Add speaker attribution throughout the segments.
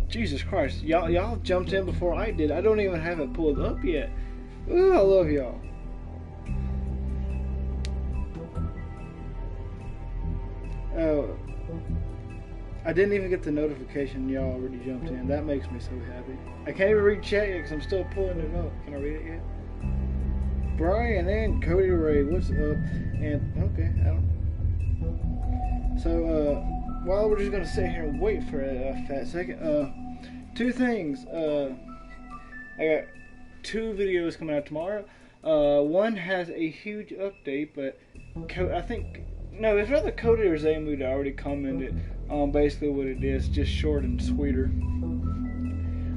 Speaker 1: Jesus Christ, y'all jumped in before I did. I don't even have it pulled up yet. Ooh, I love y'all. Oh, I didn't even get the notification y'all already jumped in. That makes me so happy. I can't even read chat yet because I'm still pulling it up. Can I read it yet? Brian and Cody Ray, what's up? And okay, I don't. So while we're just gonna sit here and wait for a fat second, two things. I got two videos coming out tomorrow. One has a huge update, but I think no, it's rather Cody or Zamu that already commented on basically what it is, just short and sweeter.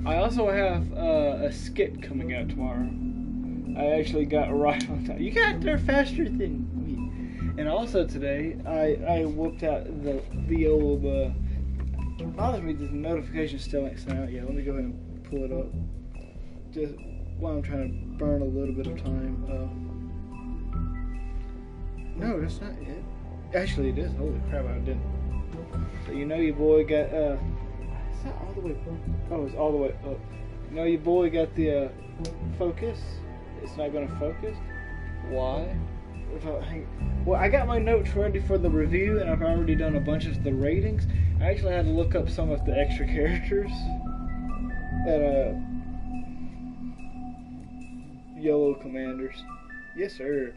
Speaker 1: I also have a skit coming out tomorrow. I actually got right on time. You got there faster than me. And also today, I whooped out the old. Bothers me that the notification still ain't sent out yet. Let me go ahead and pull it up. Just while I'm trying to burn a little bit of time. No, that's not it. Actually, it is. Holy crap, I didn't. So you know your boy got. It's not all the way. Oh, it's all the way up. You know your boy got the focus. It's not going to focus. Why? Well, I got my notes ready for the review, and I've already done a bunch of the ratings. I actually had to look up some of the extra characters that YOLO commanders. Yes, sir.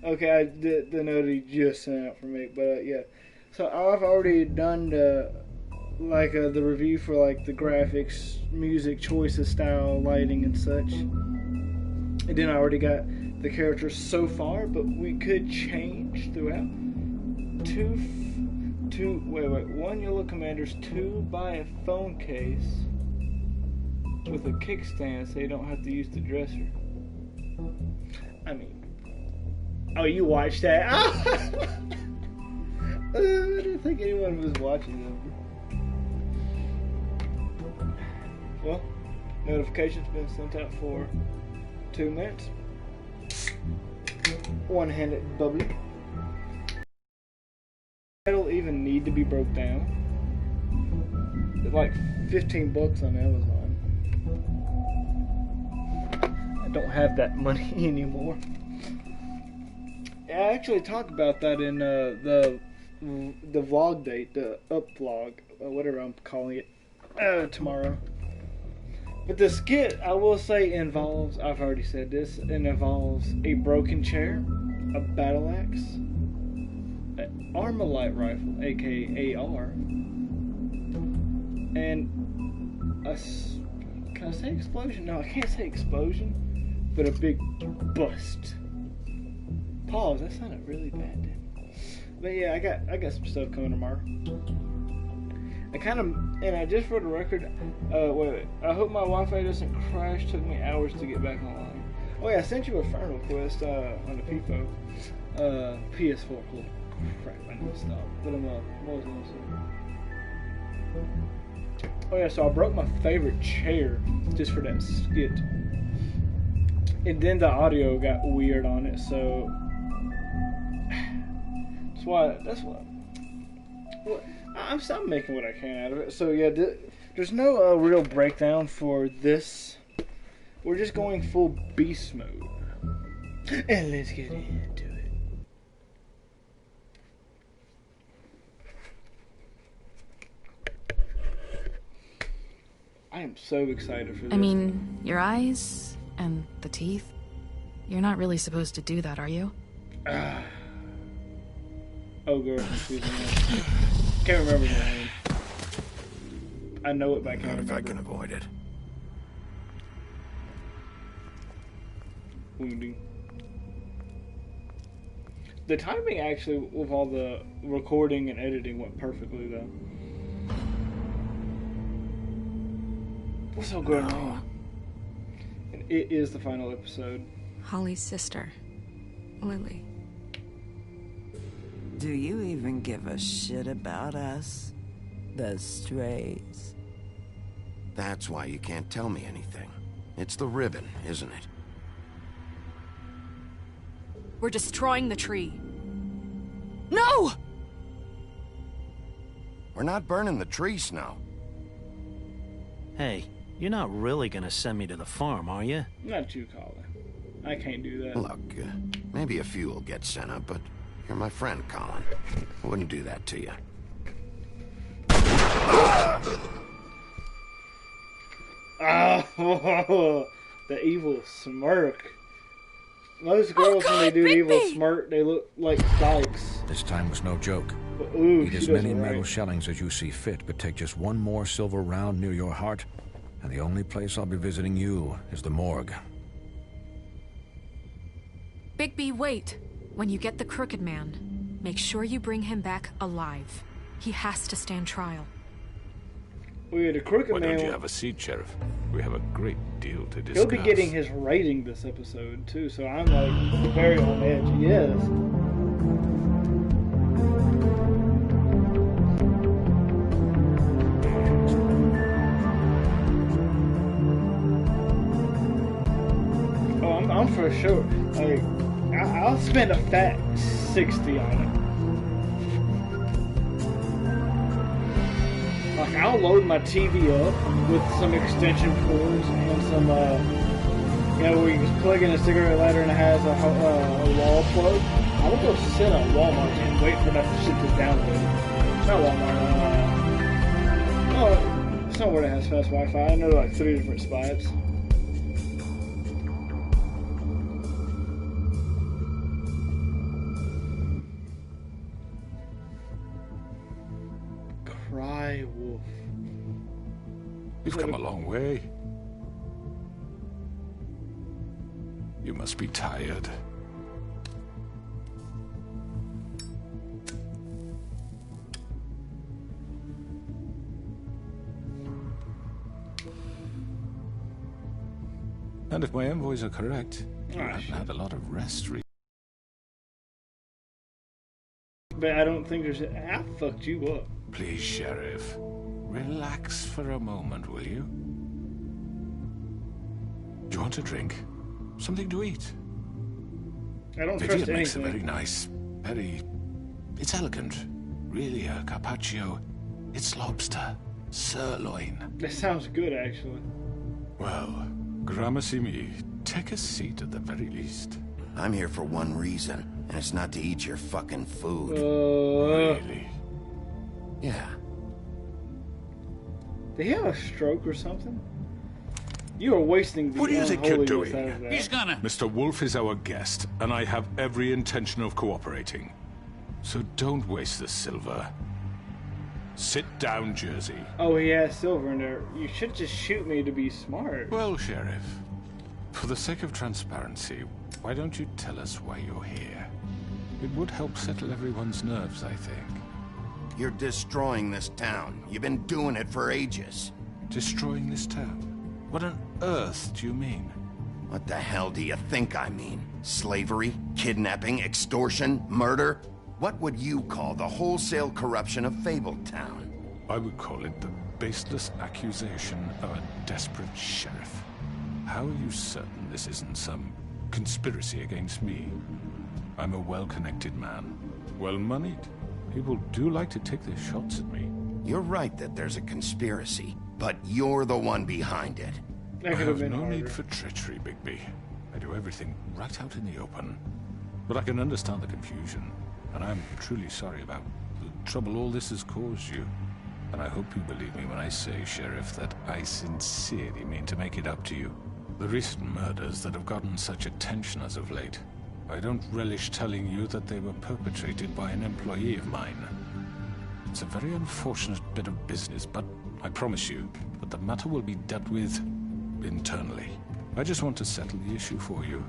Speaker 1: Okay, the note he just sent out for me, but yeah. So I've already done the review for like the graphics, music choices, style, lighting, and such. And then I already got the characters so far, but we could change throughout. One YOLO commanders, two buy a phone case with a kickstand so you don't have to use the dresser. I mean, oh, you watched that? I didn't think anyone was watching them. Well, notification's been sent out for 2 minutes. One-handed bubbly. It'll even need to be broke down. It's like $15 on Amazon. I don't have that money anymore. I actually talked about that in the vlog date, the up-vlog, whatever I'm calling it, tomorrow. But the skit, I will say, involves, I've already said this, it involves a broken chair, a battle axe, an Armalite rifle, aka AR, and can I say explosion? No, I can't say explosion, but a big bust. Pause, that sounded really bad, didn't it? But yeah, I got some stuff coming tomorrow. And I just for the record, wait, I hope my Wi-Fi doesn't crash. Took me hours to get back online. Oh yeah, I sent you a friend request on the PFO, PS4. Holy crap, I need to stop. But what was I gonna say? Oh yeah, so I broke my favorite chair just for that skit, and then the audio got weird on it. So that's why. I'm making what I can out of it. So yeah, there's no real breakdown for this. We're just going full beast mode. And let's get into it. I am so excited for this.
Speaker 2: I mean, your eyes and the teeth. You're not really supposed to do that, are you?
Speaker 1: Oh, girl, excuse me. Can't remember the name. I know it, but I can't remember.
Speaker 3: Not if I can avoid it.
Speaker 1: Wounding. The timing actually with all the recording and editing went perfectly though. What's so going on? And it is the final episode.
Speaker 3: Holly's sister, Lily.
Speaker 4: Do you even give a shit about us? The strays?
Speaker 5: That's why you can't tell me anything. It's the ribbon, isn't it?
Speaker 2: We're destroying the tree. No!
Speaker 5: We're not burning the tree, Snow.
Speaker 6: Hey, you're not really gonna send me to the farm, are you?
Speaker 1: Not you, Colin. I can't do that.
Speaker 5: Look, maybe a few will get sent up, but you're my friend, Colin. I wouldn't do that to you.
Speaker 1: Oh, the evil smirk. Most girls, when they do the evil smirk, they look like dykes.
Speaker 7: This time was no joke.
Speaker 1: But, ooh,
Speaker 7: Eat as many metal shellings as you see fit, but take just one more silver round near your heart, and the only place I'll be visiting you is the morgue.
Speaker 2: Bigby, wait. When you get the Crooked Man, make sure you bring him back alive. He has to stand trial.
Speaker 1: Oh yeah, the Crooked Man...
Speaker 8: Why don't you have a seat, Sheriff? We have a great deal to discuss.
Speaker 1: He'll be getting his rating this episode, too, so I'm, like, very on edge. Yes. Oh, I'm for sure. Like, I'll spend a fat 60 on it. Like, I'll load my TV up with some extension cords and some, you know, where you just plug in a cigarette lighter and it has a wall plug. I will go sit at Walmart and wait for that shit to download. Not Walmart, oh, somewhere that has fast Wi-Fi. I know like 3 different spots. Cry wolf.
Speaker 8: You've come a long way. You must be tired. And if my envoys are correct, you haven't had a lot of rest recently.
Speaker 1: But I don't think there's... I fucked you up.
Speaker 8: Please, Sheriff. Relax for a moment, will you? Do you want a drink? Something to eat?
Speaker 1: I don't
Speaker 8: Vivian
Speaker 1: trust
Speaker 8: makes
Speaker 1: anything.
Speaker 8: a very nice, it's elegant. Really, a carpaccio. It's lobster. Sirloin.
Speaker 1: That sounds good, actually.
Speaker 8: Well, gramercy me. Take a seat at the very least.
Speaker 5: I'm here for one reason, and it's not to eat your fucking food.
Speaker 8: Really?
Speaker 5: Yeah.
Speaker 1: Did he have a stroke or something? You are wasting the
Speaker 8: What do you think you're
Speaker 1: unholiness
Speaker 8: doing?
Speaker 1: out of that.
Speaker 9: He's gonna...
Speaker 8: Mr. Wolf is our guest, and I have every intention of cooperating. So don't waste the silver. Sit down, Jersey.
Speaker 1: Oh, he has silver in there. You should just shoot me to be smart.
Speaker 8: Well, Sheriff, for the sake of transparency, why don't you tell us why you're here? It would help settle everyone's nerves, I think.
Speaker 5: You're destroying this town. You've been doing it for ages.
Speaker 8: Destroying this town? What on earth do you mean?
Speaker 5: What the hell do you think I mean? Slavery? Kidnapping? Extortion? Murder? What would you call the wholesale corruption of Fabletown?
Speaker 8: I would call it the baseless accusation of a desperate sheriff. How are you certain this isn't some conspiracy against me? I'm a well-connected man, well-moneyed. People do like to take their shots at me.
Speaker 5: You're right that there's a conspiracy, but you're the one behind it.
Speaker 1: That
Speaker 8: I
Speaker 1: could have
Speaker 8: have
Speaker 1: been
Speaker 8: no
Speaker 1: harder.
Speaker 8: need for treachery, Bigby. I do everything right out in the open. But I can understand the confusion, and I'm truly sorry about the trouble all this has caused you. And I hope you believe me when I say, Sheriff, that I sincerely mean to make it up to you. The recent murders that have gotten such attention as of late, I don't relish telling you that they were perpetrated by an employee of mine. It's a very unfortunate bit of business, but I promise you that the matter will be dealt with internally. I just want to settle the issue for you,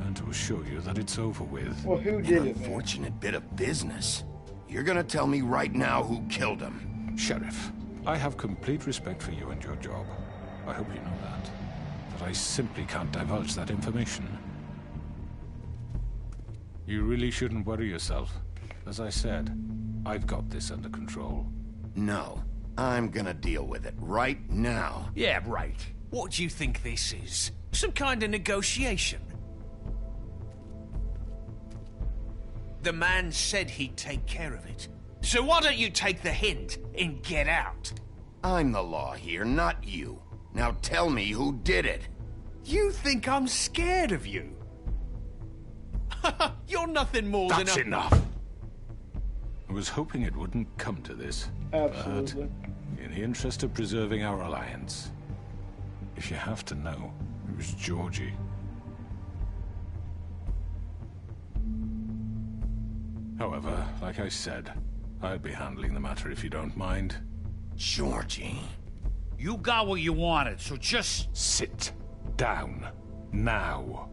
Speaker 8: and to assure you that it's over with.
Speaker 1: Well, who
Speaker 5: An
Speaker 1: did it, man?
Speaker 5: unfortunate bit of business. You're gonna tell me right now who killed him.
Speaker 8: Sheriff, I have complete respect for you and your job. I hope you know that. But I simply can't divulge that information. You really shouldn't worry yourself. As I said, I've got this under control.
Speaker 5: No, I'm gonna deal with it right now.
Speaker 9: Yeah, right. What do you think this is? Some kind of negotiation? The man said he'd take care of it. So why don't you take the hint and get out?
Speaker 5: I'm the law here, not you. Now tell me who did it.
Speaker 9: You think I'm scared of you? You're nothing more than a...
Speaker 8: That's enough! I was hoping it wouldn't come to this.
Speaker 1: Absolutely.
Speaker 8: But in the interest of preserving our alliance, if you have to know, it was Georgie. However, like I said, I'll be handling the matter if you don't mind.
Speaker 5: Georgie.
Speaker 9: You got what you wanted, so just...
Speaker 8: Sit down. Now.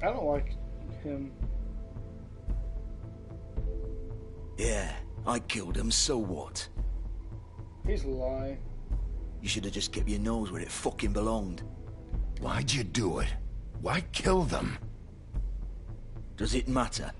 Speaker 1: I don't like him.
Speaker 10: Yeah, I killed him, so what?
Speaker 1: He's lying.
Speaker 10: You should have just kept your nose where it fucking belonged.
Speaker 5: Why'd you do it? Why kill them?
Speaker 10: Does it matter?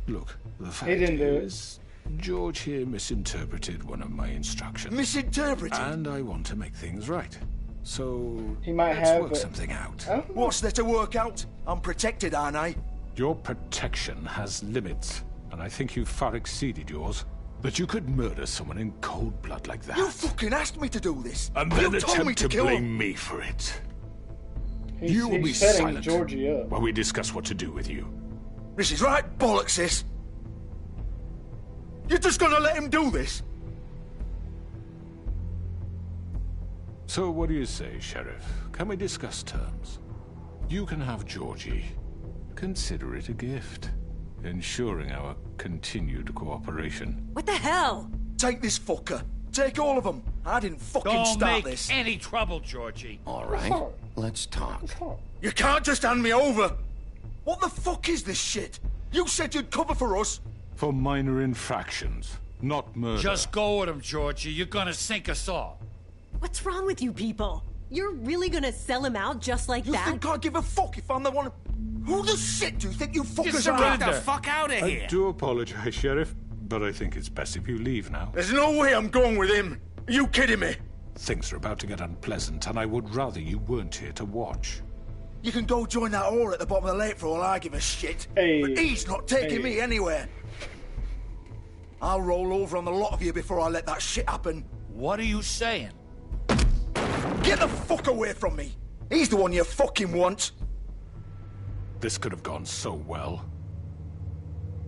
Speaker 8: Look, the fact
Speaker 1: He didn't do it.
Speaker 8: is, George here misinterpreted one of my instructions.
Speaker 10: Misinterpreted?
Speaker 8: And I want to make things right. So,
Speaker 1: He might
Speaker 8: let's
Speaker 1: have,
Speaker 8: work
Speaker 1: but-
Speaker 8: something out.
Speaker 1: I don't know.
Speaker 10: What's there to work out? I'm protected, aren't I?
Speaker 8: Your protection has limits, and I think you've far exceeded yours. That you could murder someone in cold blood like that.
Speaker 10: You fucking asked me to do this.
Speaker 8: And then
Speaker 10: you told me
Speaker 8: attempt
Speaker 10: to
Speaker 8: to
Speaker 10: kill
Speaker 8: blame
Speaker 10: him.
Speaker 8: me for it.
Speaker 1: He's,
Speaker 8: You will be
Speaker 1: he's setting
Speaker 8: silent
Speaker 1: Georgie up.
Speaker 8: while we discuss what to do with you.
Speaker 10: This is right bollocks, this. You're just gonna let him do this?
Speaker 8: So what do you say, Sheriff? Can we discuss terms? You can have Georgie. Consider it a gift, ensuring our continued cooperation.
Speaker 3: What the hell?
Speaker 10: Take this fucker. Take all of them. I didn't fucking
Speaker 9: Don't
Speaker 10: start
Speaker 9: make
Speaker 10: this.
Speaker 9: any trouble, Georgie.
Speaker 5: All right, let's talk.
Speaker 10: You can't just hand me over. What the fuck is this shit? You said you'd cover for us.
Speaker 8: For minor infractions, not murder.
Speaker 9: Just go with him, Georgie. You're gonna sink us all.
Speaker 11: What's wrong with you people? You're really gonna sell him out just like
Speaker 10: You
Speaker 11: that?
Speaker 10: think I give a fuck if I'm the one? Who the shit do you think you fuckers
Speaker 9: Just
Speaker 10: are?
Speaker 9: get the fuck out of
Speaker 8: I
Speaker 9: here.
Speaker 8: do apologize, Sheriff, but I think it's best if you leave now.
Speaker 10: There's no way I'm going with him. Are you kidding me?
Speaker 8: Things are about to get unpleasant, and I would rather you weren't here to watch.
Speaker 10: You can go join that whore at the bottom of the lake for all I give a shit.
Speaker 1: Hey.
Speaker 10: But he's not taking
Speaker 1: Hey.
Speaker 10: me anywhere. I'll roll over on the lot of you before I let that shit happen.
Speaker 9: What are you saying?
Speaker 10: Get the fuck away from me. He's the one you fucking want.
Speaker 8: This could have gone so well.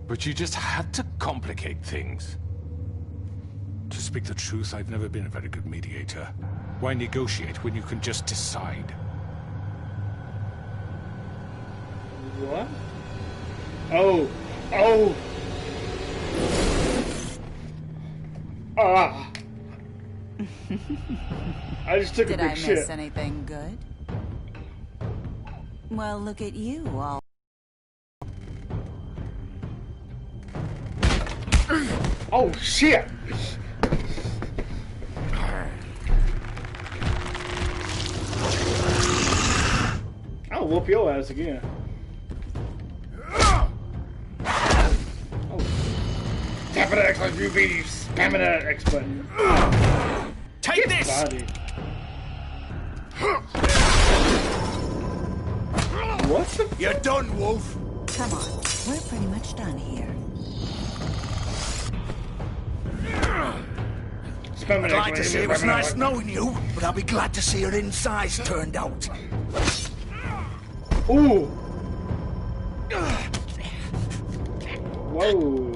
Speaker 8: But you just had to complicate things. To speak the truth, I've never been a very good mediator. Why negotiate when you can just decide?
Speaker 1: What? Oh. Oh. Ah. I just took a
Speaker 12: Did
Speaker 1: big
Speaker 12: I
Speaker 1: shit.
Speaker 12: miss anything good? Well, look at you all.
Speaker 1: Oh shit! I'll whoop your ass again. Oh. Tapping X like you be spamming that X button.
Speaker 9: Take this!
Speaker 1: Body. What the?
Speaker 10: You're done, Wolf.
Speaker 12: Come on, we're pretty much done here.
Speaker 1: Spamming
Speaker 10: I'd like to say it was nice knowing you, but I'll be glad to see your insides turned out.
Speaker 1: Ooh. Whoa.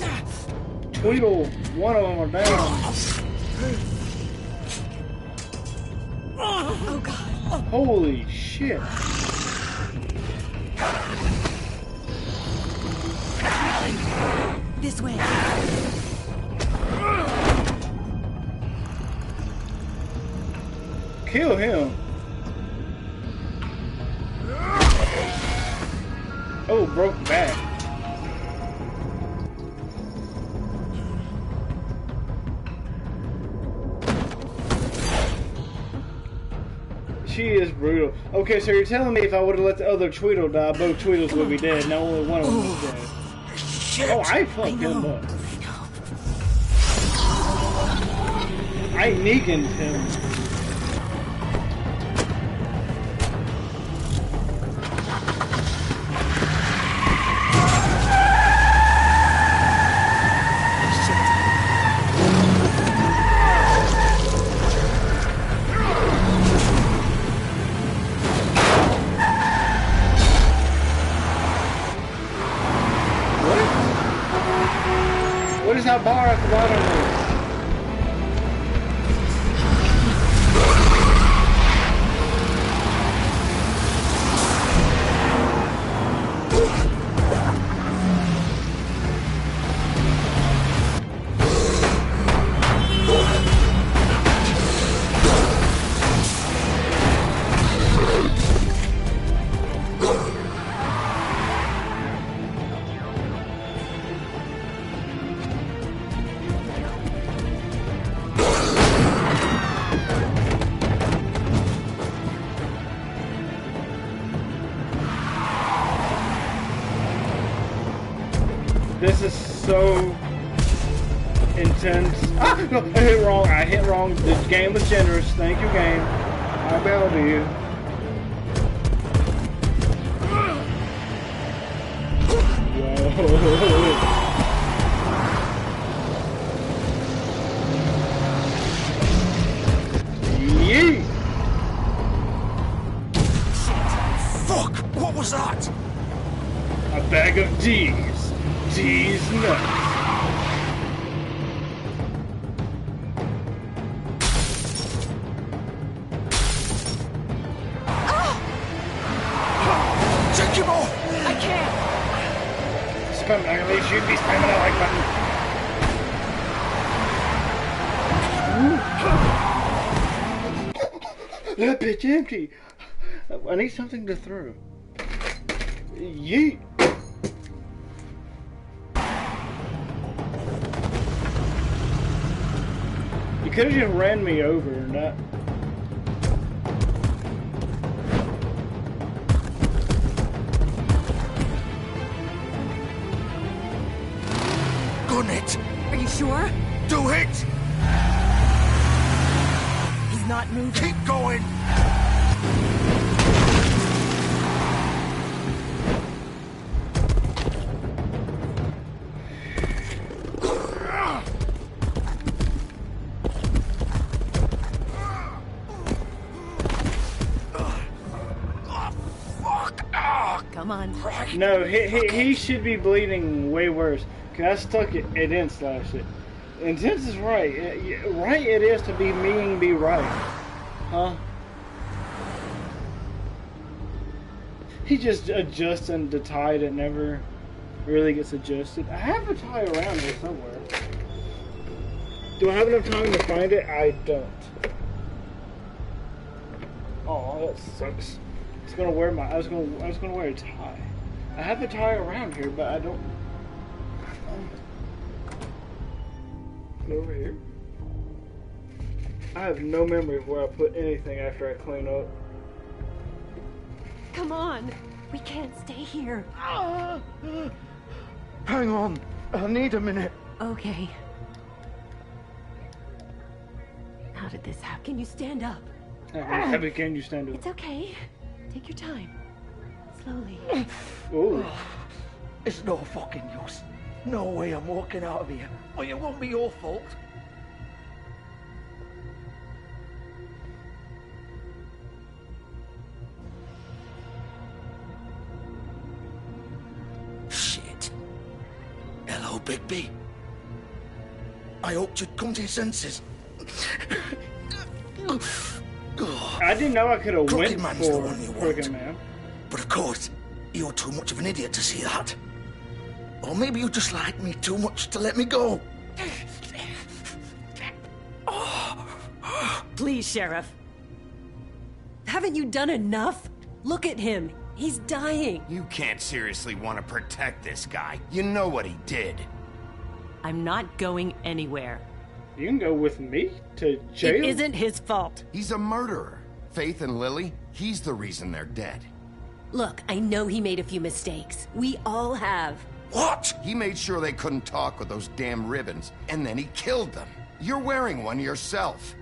Speaker 1: Tweedle, one of them are down.
Speaker 11: Oh god.
Speaker 1: Holy shit.
Speaker 11: This way.
Speaker 1: Kill him. Oh, broke back. She is brutal. Okay, so you're telling me if I would have let the other Tweedle die, both Tweedles would be dead. Now only one of them is dead.
Speaker 10: shit!
Speaker 1: Oh, I fucked him up. I Negan'd him. What is that bar at the bottom of? This is so intense. Ah! No, I hit wrong. I hit wrong. The game was generous. Thank you, game. I bow to you. Whoa. Yeet!
Speaker 10: Fuck! What was that?
Speaker 1: A bag of D's. D's nuts.
Speaker 10: Take him off!
Speaker 11: I can't.
Speaker 1: Spam, at least you'd be spamming that like button. That bitch empty. I need something to throw. Yeet. You could have just ran me over and not.
Speaker 10: Gun it!
Speaker 11: Are you sure?
Speaker 10: Do it!
Speaker 11: He's not moving.
Speaker 10: Keep going!
Speaker 11: Come on.
Speaker 1: No, he should be bleeding way worse. Cause I stuck it in slash it. Intense is right. Right it is to be me and be right. Huh? He just adjusting the tie that never really gets adjusted. I have a tie around here somewhere. Do I have enough time to find it? I don't. Oh, that sucks. I was gonna wear I was gonna wear a tie. I have a tie around here, but I don't. Over here. I have no memory of where I put anything after I clean up.
Speaker 11: Come on. We can't stay here.
Speaker 10: Hang on. I need a minute.
Speaker 11: Okay. How did this happen? Can you stand up?
Speaker 1: How can you stand up?
Speaker 11: It's okay. Take your time. Slowly.
Speaker 1: Ooh.
Speaker 10: It's no fucking use. No way I'm walking out of here. Well, it won't be your fault. Shit. Hello, Bigby. I hoped you'd come to your senses.
Speaker 1: I didn't know I could have went
Speaker 10: Man's the
Speaker 1: for
Speaker 10: one you
Speaker 1: Crooked
Speaker 10: want.
Speaker 1: Man.
Speaker 10: But of course, you're too much of an idiot to see that. Or maybe you just like me too much to let me go.
Speaker 11: Please, Sheriff. Haven't you done enough? Look at him. He's dying.
Speaker 5: You can't seriously want to protect this guy. You know what he did.
Speaker 11: I'm not going anywhere.
Speaker 1: You can go with me to jail.
Speaker 11: It isn't his fault.
Speaker 5: He's a murderer. Faith and Lily, he's the reason they're dead.
Speaker 11: Look, I know he made a few mistakes. We all have.
Speaker 10: What?
Speaker 5: He made sure they couldn't talk with those damn ribbons, and then he killed them. You're wearing one yourself.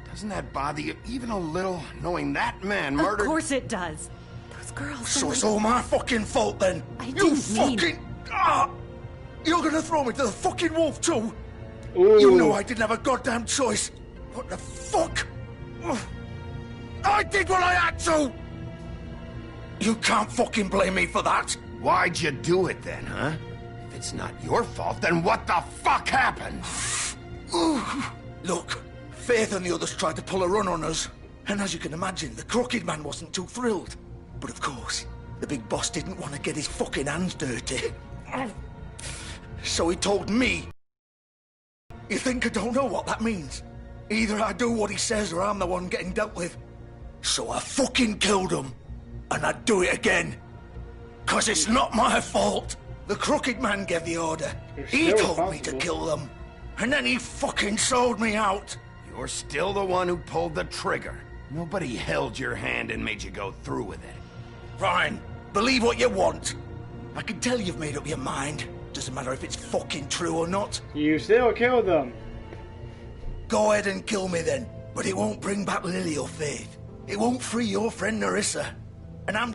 Speaker 5: Doesn't that bother you even a little, knowing that man murdered...
Speaker 11: Of course it does. Those girls...
Speaker 10: So it's all my fucking fault then? You fucking... You're gonna throw me to the fucking wolf too?
Speaker 1: Ooh.
Speaker 10: You know I didn't have a goddamn choice. What the fuck? I did what I had to! You can't fucking blame me for that.
Speaker 5: Why'd you do it then, huh? If it's not your fault, then what the fuck happened?
Speaker 10: Look, Faith and the others tried to pull a run on us. And as you can imagine, the Crooked Man wasn't too thrilled. But of course, the big boss didn't want to get his fucking hands dirty. So he told me. You think I don't know what that means? Either I do what he says or I'm the one getting dealt with. So I fucking killed him. And I'd do it again. 'Cause it's not my fault. The Crooked Man gave the order. He told me to kill them. And then he fucking sold me out.
Speaker 5: You're still the one who pulled the trigger. Nobody held your hand and made you go through with it.
Speaker 10: Fine. Believe what you want. I can tell you've made up your mind. Doesn't matter if it's fucking true or not.
Speaker 1: You still killed them.
Speaker 10: Go ahead and kill me then. But it won't bring back Lily or Faith. It won't free your friend Narissa. And I'm...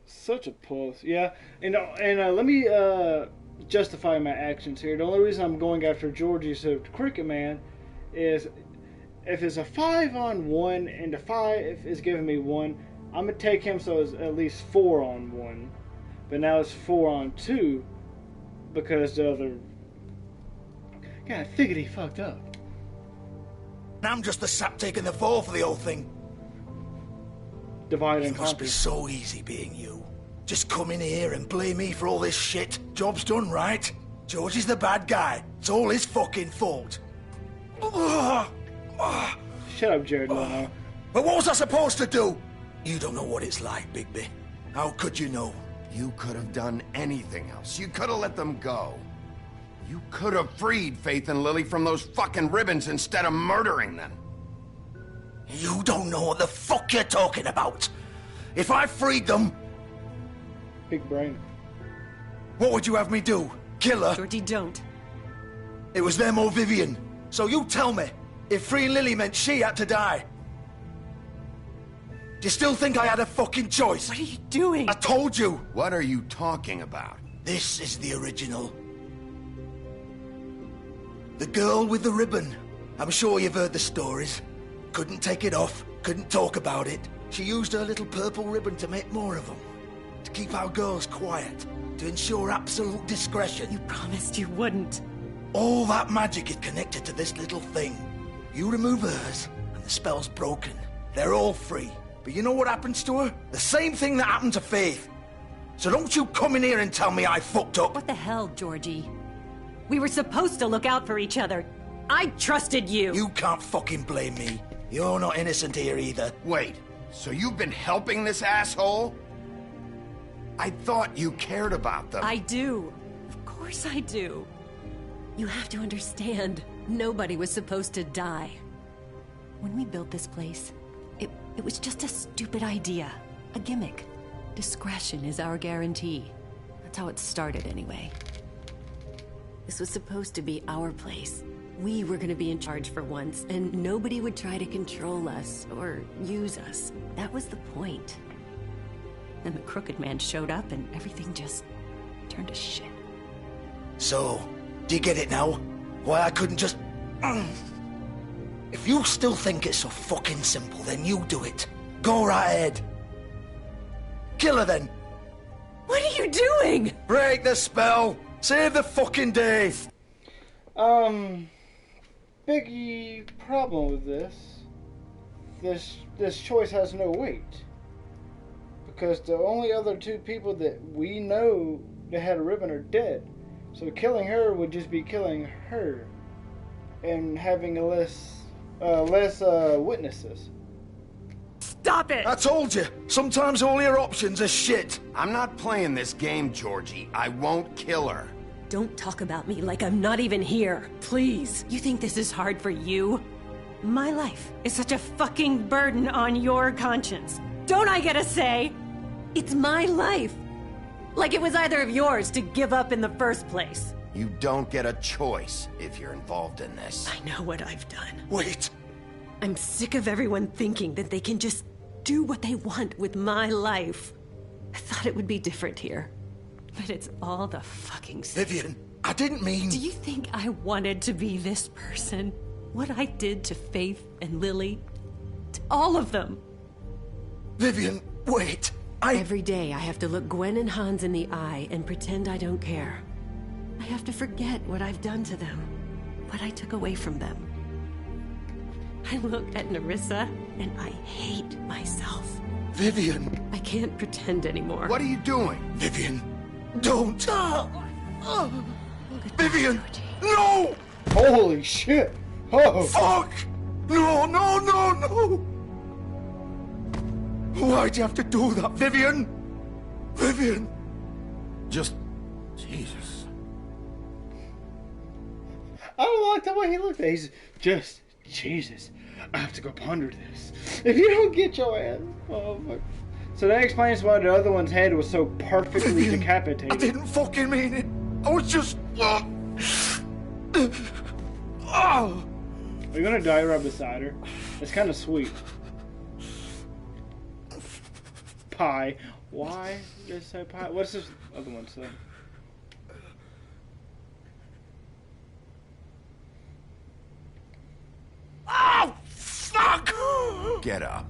Speaker 1: Such a puss. Yeah. And let me justify my actions here. The only reason I'm going after Georgie, so Cricket Man, is if it's a 5-on-1 and the 5 is giving me 1, I'm going to take him so it's at least 4-on-1. But now it's 4-on-2 because the other... God, I figured he fucked up.
Speaker 10: I'm just the sap taking the fall for the whole thing.
Speaker 1: Divide and
Speaker 10: It must
Speaker 1: conquer.
Speaker 10: be so easy being you. Just come in here and blame me for all this shit. Job's done, right? George is the bad guy. It's all his fucking fault.
Speaker 1: Shut up, Jared Leno.
Speaker 10: But what was I supposed to do? You don't know what it's like, Bigby. How could you know?
Speaker 5: You could have done anything else. You could have let them go. You could have freed Faith and Lily from those fucking ribbons instead of murdering them.
Speaker 10: You don't know what the fuck you're talking about. If I freed them...
Speaker 1: Big brain.
Speaker 10: What would you have me do? Kill her?
Speaker 11: Georgie, don't.
Speaker 10: It was them or Vivian. So you tell me, if freeing Lily meant she had to die. Do you still think I had a fucking choice?
Speaker 11: What are you doing?
Speaker 10: I told you.
Speaker 5: What are you talking about?
Speaker 10: This is the original. The girl with the ribbon. I'm sure you've heard the stories. Couldn't take it off, couldn't talk about it. She used her little purple ribbon to make more of them. To keep our girls quiet. To ensure absolute discretion.
Speaker 11: You promised you wouldn't.
Speaker 10: All that magic is connected to this little thing. You remove hers, and the spell's broken. They're all free. But you know what happens to her? The same thing that happened to Faith. So don't you come in here and tell me I fucked up.
Speaker 11: What the hell, Georgie? We were supposed to look out for each other. I trusted you.
Speaker 10: You can't fucking blame me. You're not innocent here either.
Speaker 5: Wait, so you've been helping this asshole? I thought you cared about them.
Speaker 11: I do. Of course I do. You have to understand, nobody was supposed to die. When we built this place, it was just a stupid idea. A gimmick. Discretion is our guarantee. That's how it started anyway. This was supposed to be our place. We were gonna be in charge for once, and nobody would try to control us or use us. That was the point. Then the Crooked Man showed up and everything just turned to shit.
Speaker 10: So, do you get it now? Why I couldn't just... If you still think it's so fucking simple, then you do it. Go right ahead. Kill her then.
Speaker 11: What are you doing?
Speaker 10: Break the spell. Save the fucking day.
Speaker 1: Biggie problem with this choice has no weight. Because the only other 2 people that we know that had a ribbon are dead. So killing her would just be killing her. And having less witnesses.
Speaker 11: Stop it!
Speaker 10: I told you. Sometimes all your options are shit.
Speaker 5: I'm not playing this game, Georgie. I won't kill her.
Speaker 11: Don't talk about me like I'm not even here. Please. You think this is hard for you? My life is such a fucking burden on your conscience. Don't I get a say? It's my life. Like it was either of yours to give up in the first place.
Speaker 5: You don't get a choice if you're involved in this.
Speaker 11: I know what I've done.
Speaker 10: Wait.
Speaker 11: I'm sick of everyone thinking that they can just do what they want with my life. I thought it would be different here. But it's all the fucking same.
Speaker 10: Vivian, I didn't mean...
Speaker 11: Do you think I wanted to be this person? What I did to Faith and Lily? To all of them?
Speaker 10: Vivian, wait.
Speaker 11: Every day I have to look Gwen and Hans in the eye and pretend I don't care. I have to forget what I've done to them. What I took away from them. I look at Nerissa and I hate myself.
Speaker 10: Vivian.
Speaker 11: I can't pretend anymore.
Speaker 5: What are you doing?
Speaker 10: Vivian, don't. Vivian, no!
Speaker 1: Holy shit! Oh!
Speaker 10: Fuck! No, no, no, no! Why'd you have to do that, Vivian? Vivian!
Speaker 5: Just... Jesus.
Speaker 1: I don't like the way he looked at. He's just... Jesus. I have to go ponder this. If you don't get your ass... Oh, fuck. So that explains why the other one's head was so perfectly
Speaker 10: Vivian,
Speaker 1: decapitated.
Speaker 10: I didn't fucking mean it. I was just... Oh.
Speaker 1: Are you gonna die right beside her? It's kind of sweet. Pie. Why did it say pie? What's this other one say?
Speaker 10: Oh, fuck!
Speaker 5: Get up.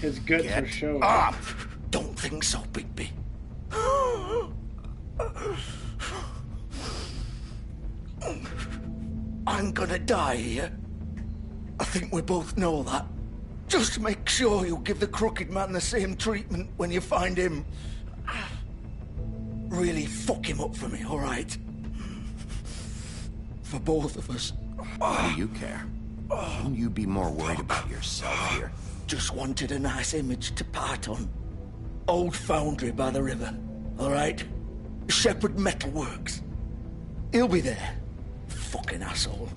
Speaker 1: His guts
Speaker 5: Get
Speaker 1: are showing.
Speaker 10: Up! Don't think so, Bigby. I'm gonna die here. I think we both know that. Just make sure you give the crooked man the same treatment when you find him. Really fuck him up for me, all right? For both of us.
Speaker 5: Why do you care? Shouldn't you be more worried about yourself here?
Speaker 10: Just wanted a nice image to part on. Old foundry by the river, all right? Shepherd Metalworks. He'll be there. Fucking asshole.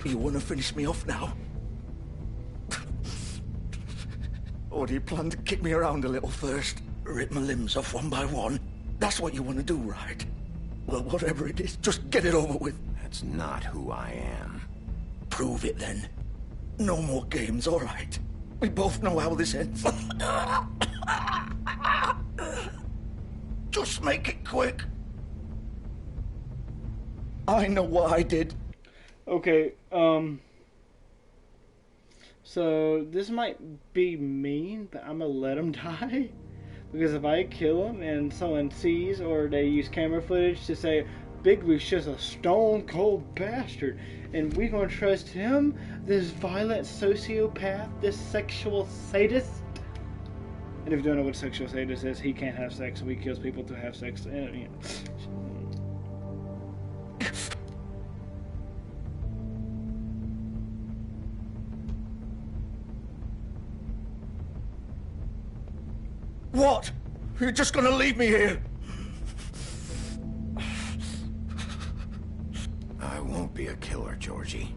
Speaker 10: You want to finish me off now? Or do you plan to kick me around a little first? Rip my limbs off one by one? That's what you want to do, right? Well, whatever it is, just get it over with.
Speaker 5: That's not who I am.
Speaker 10: Prove it, then. No more games, all right? We both know how this ends. Just make it quick. I know what I did.
Speaker 1: Okay, so this might be mean, but I'm gonna let him die. Because if I kill him and someone sees, or they use camera footage to say, Bigby's just a stone cold bastard, and we're gonna trust him, this violent sociopath, this sexual sadist. And if you don't know what sexual sadist is, he can't have sex, so he kills people to have sex. And, you know.
Speaker 10: What? You're just gonna leave me here?
Speaker 5: I won't be a killer, Georgie.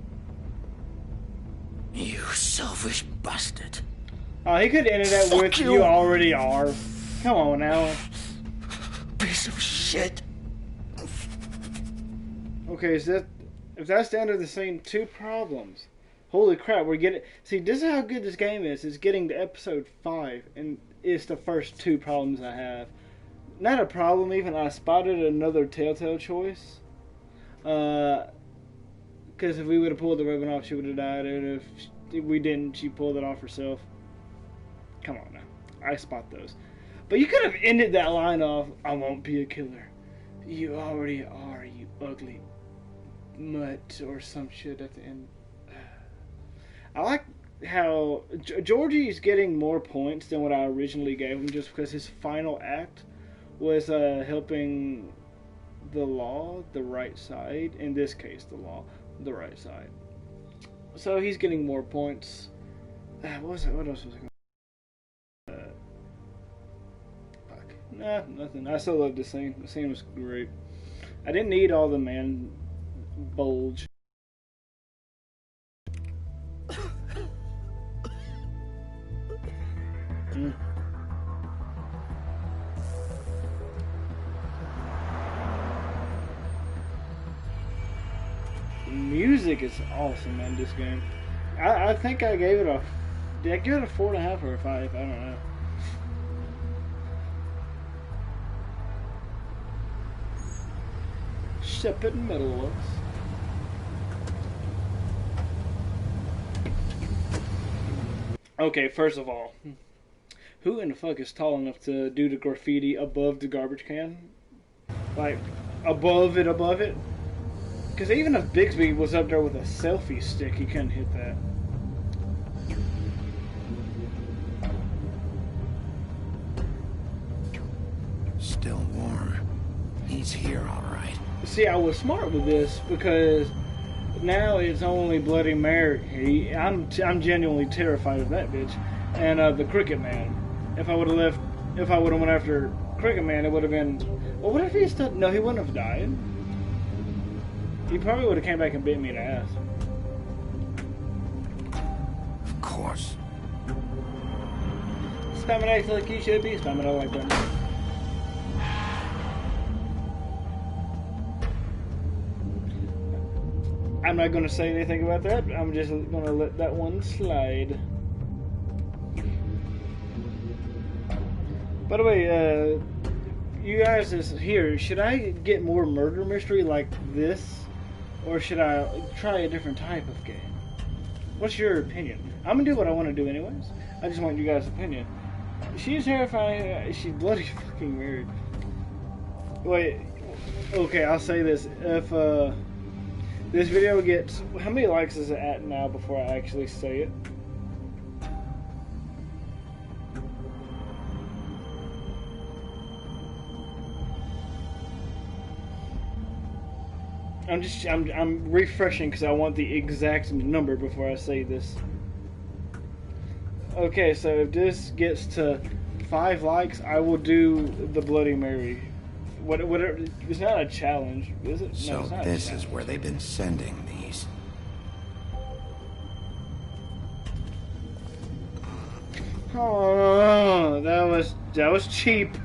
Speaker 10: You selfish bastard.
Speaker 1: Oh, he could end that with you already are. Come on now.
Speaker 10: Piece of shit.
Speaker 1: Okay, so if that's the end of the scene, 2 problems. Holy crap, we're getting... See, this is how good this game is. It's getting to episode 5, and it's the first 2 problems I have. Not a problem even, I spotted another Telltale choice. Because if we would have pulled the ribbon off, she would have died, and if we didn't, she pulled it off herself. Come on now. I spot those. But you could have ended that line off, I won't be a killer. You already are, you ugly mutt, or some shit at the end. I like how Georgie is getting more points than what I originally gave him, just because his final act was helping the law, the right side. In this case, the law, the right side. So he's getting more points. What was it? What else was I going? Fuck. Nah, nothing. I still love the scene. The scene was great. I didn't need all the man bulge. music is awesome in this game. I think I gave it a... Did I give it a 4.5 or a 5? I don't know. Step in the middle of us. Okay, first of all, who in the fuck is tall enough to do the graffiti above the garbage can? Like, above it? Because even if Bixby was up there with a selfie stick, he couldn't hit that.
Speaker 5: Still warm. He's here, all right.
Speaker 1: See, I was smart with this because now it's only Bloody Mary. I'm genuinely terrified of that bitch. And the Cricket Man. If I would have went after Cricket Man, it would have been... Well, what if he still... No, he wouldn't have died. He probably would have came back and bit me in the ass.
Speaker 5: Of course.
Speaker 1: Spam it X like you should be. Spam it out like that. I'm not going to say anything about that. I'm just going to let that one slide. By the way, you guys is here. Should I get more murder mystery like this? Or should I try a different type of game? What's your opinion? I'm going to do what I want to do anyways. I just want you guys' opinion. She's terrifying. She's bloody fucking weird. Wait. Okay, I'll say this. If, this video gets... How many likes is it at now before I actually say it? I'm refreshing because I want the exact number before I say this. Okay, so if this gets to 5 likes, I will do the Bloody Mary. Whatever, it's not a challenge, is it?
Speaker 5: So
Speaker 1: no,
Speaker 5: this is where they've been sending these.
Speaker 1: Oh, that was cheap.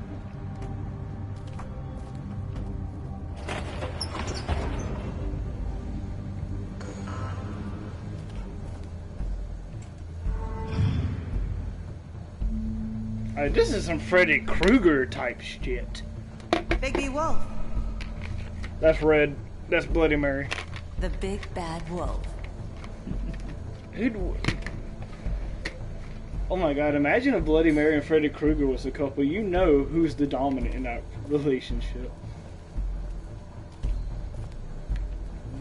Speaker 1: This is some Freddy Krueger type shit.
Speaker 12: Bigby Wolf.
Speaker 1: That's Red. That's Bloody Mary.
Speaker 12: The big bad wolf.
Speaker 1: Oh my god, imagine if Bloody Mary and Freddy Krueger was a couple. You know who's the dominant in that relationship.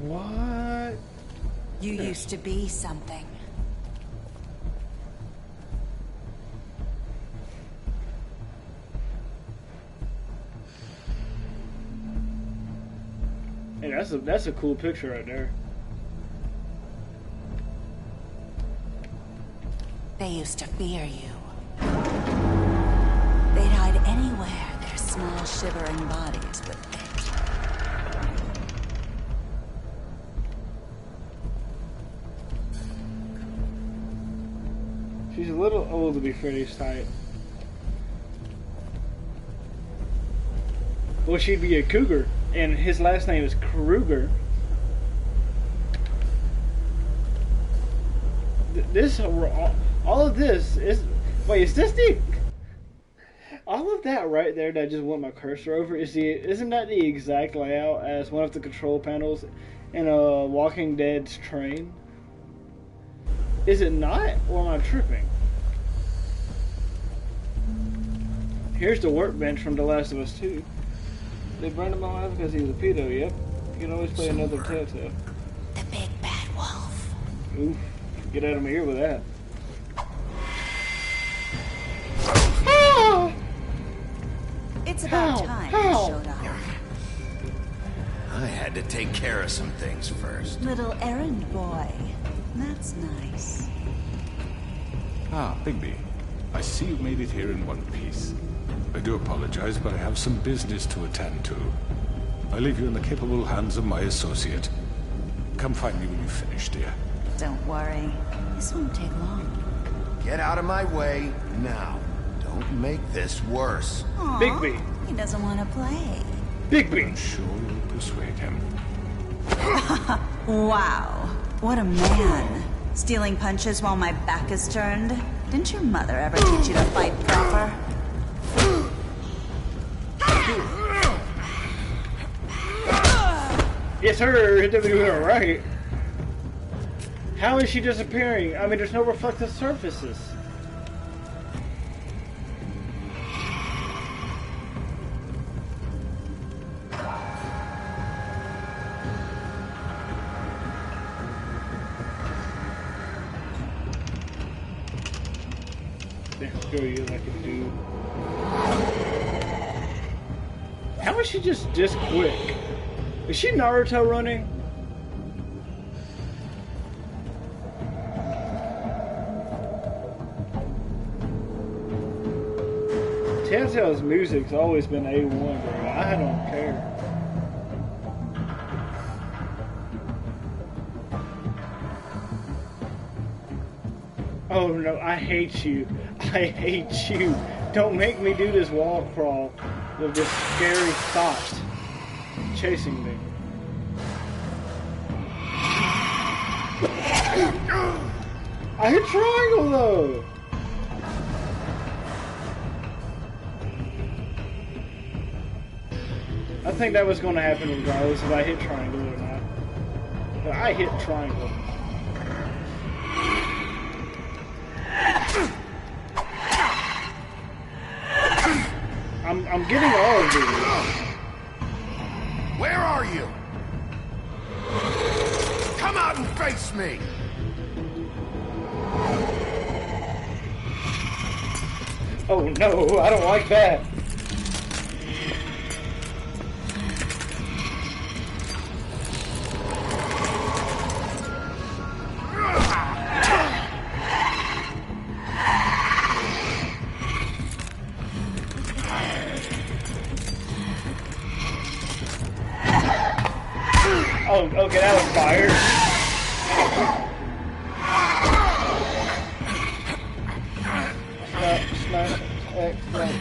Speaker 1: What?
Speaker 12: You used to be something.
Speaker 1: Hey, that's a cool picture right there.
Speaker 12: They used to fear you. They'd hide anywhere their small shivering bodies would fit.
Speaker 1: She's a little old to be Freddy's type. Well, she'd be a cougar, and his last name is Krueger. All of this is... Wait, is this the... All of that right there that I just went my cursor over, isn't that the exact layout as one of the control panels in a Walking Dead's train? Is it not? Or am I tripping? Here's the workbench from The Last of Us 2. They burned him alive because he was a pedo, yep. You can always play another Telltale.
Speaker 12: The big bad wolf.
Speaker 1: Oof. Get out of my ear with that.
Speaker 12: It's about time you showed up.
Speaker 5: I had to take care of some things first.
Speaker 12: Little errand boy. That's nice.
Speaker 8: Ah, Bigby. I see you made it here in one piece. I do apologize, but I have some business to attend to. I leave you in the capable hands of my associate. Come find me when you finish, dear.
Speaker 12: Don't worry. This won't take long.
Speaker 5: Get out of my way now. Don't make this worse.
Speaker 12: Aww,
Speaker 1: Bigby.
Speaker 12: He doesn't want to play.
Speaker 1: Bigby.
Speaker 8: I'm sure you'll persuade him.
Speaker 12: Wow. What a man. Stealing punches while my back is turned? Didn't your mother ever teach you to fight proper?
Speaker 1: Yes, sir. Hit the video right. How is she disappearing? I mean, there's no reflective surfaces. Show you like a dude. How is she just this quick? Is she Naruto running? Telltale's music's always been A1, bro. I don't care. Oh no, I hate you. I hate you. Don't make me do this wall crawl with this scary thought chasing me. I hit triangle though. I think that was going to happen regardless if I hit triangle or not. But I hit triangle. I'm getting all of these.
Speaker 5: Where are you? Come out and face me!
Speaker 1: Oh no, I don't like that. Oh, okay, that was fire. Smash, excellent.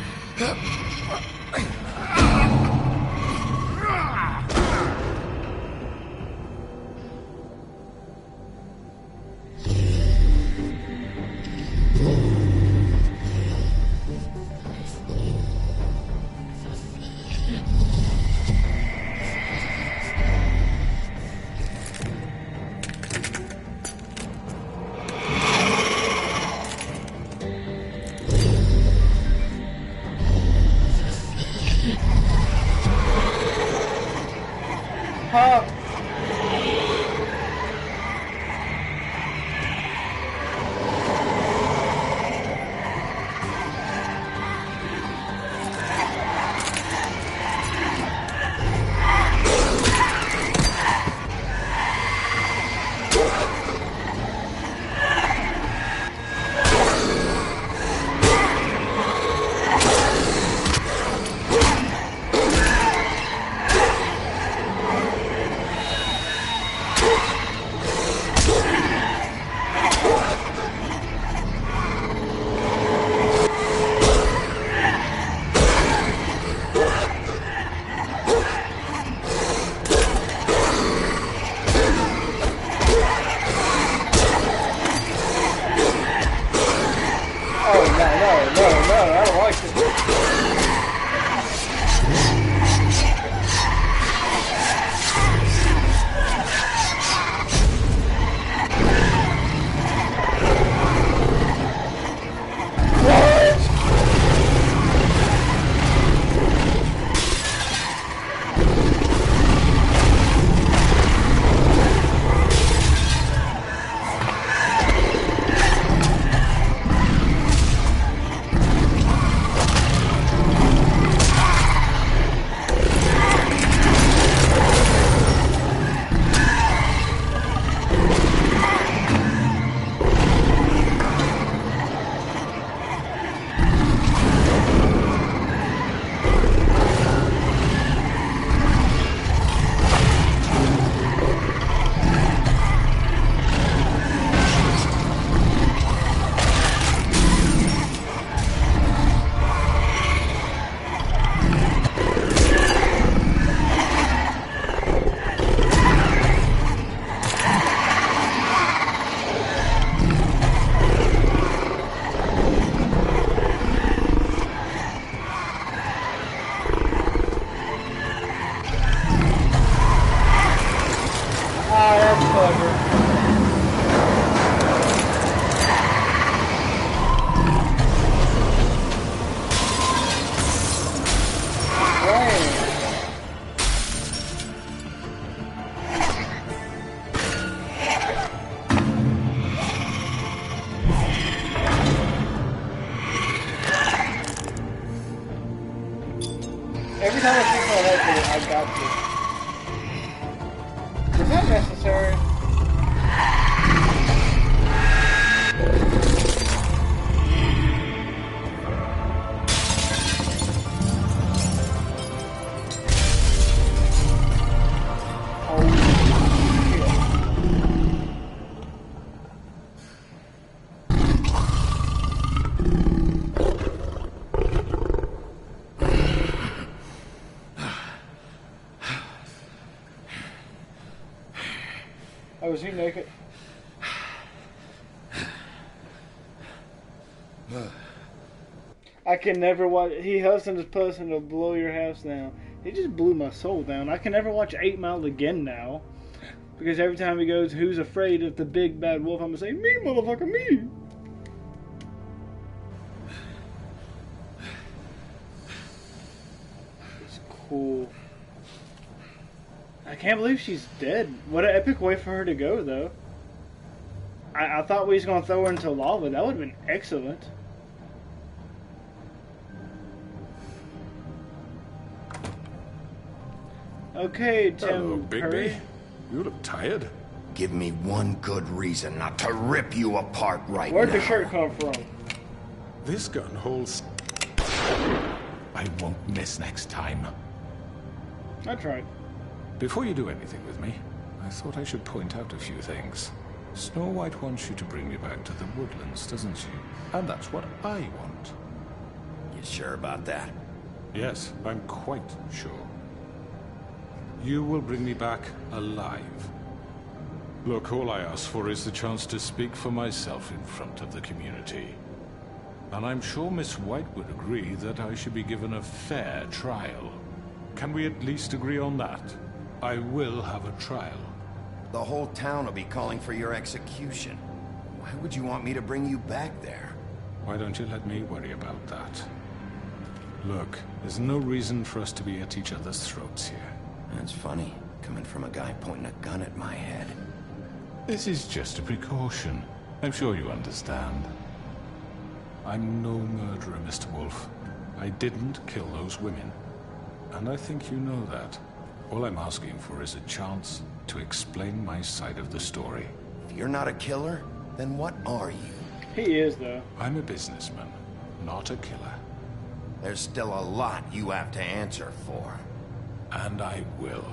Speaker 1: got to. Is that necessary? Oh, is he naked? I can never watch. He huffs in his puss and it'll blow your house down. He just blew my soul down. I can never watch 8 Mile again now. Because every time he goes, who's afraid of the big bad wolf? I'm gonna say, me, motherfucker, me. It's cool. I can't believe she's dead. What an epic way for her to go, though. I thought we was going to throw her into lava. That would have been excellent. Okay, Tim.
Speaker 8: Hello, Bigby.
Speaker 1: Hurry.
Speaker 8: You look tired.
Speaker 5: Give me one good reason not to rip you apart right
Speaker 1: Where'd
Speaker 5: now.
Speaker 1: the shirt come from?
Speaker 8: This gun holds... I won't miss next time.
Speaker 1: I tried.
Speaker 8: Before you do anything with me, I thought I should point out a few things. Snow White wants you to bring me back to the woodlands, doesn't she? And that's what I want.
Speaker 5: You sure about that?
Speaker 8: Yes, I'm quite sure. You will bring me back alive. Look, all I ask for is the chance to speak for myself in front of the community. And I'm sure Miss White would agree that I should be given a fair trial. Can we at least agree on that? I will have a trial.
Speaker 5: The whole town will be calling for your execution. Why would you want me to bring you back there?
Speaker 8: Why don't you let me worry about that? Look, there's no reason for us to be at each other's throats here.
Speaker 5: That's funny, coming from a guy pointing a gun at my head.
Speaker 8: This is just a precaution. I'm sure you understand. I'm no murderer, Mr. Wolf. I didn't kill those women. And I think you know that. All I'm asking for is a chance to explain my side of the story.
Speaker 5: If you're not a killer, then what are you?
Speaker 1: He is, though.
Speaker 8: I'm a businessman, not a killer.
Speaker 5: There's still a lot you have to answer for.
Speaker 8: And I will,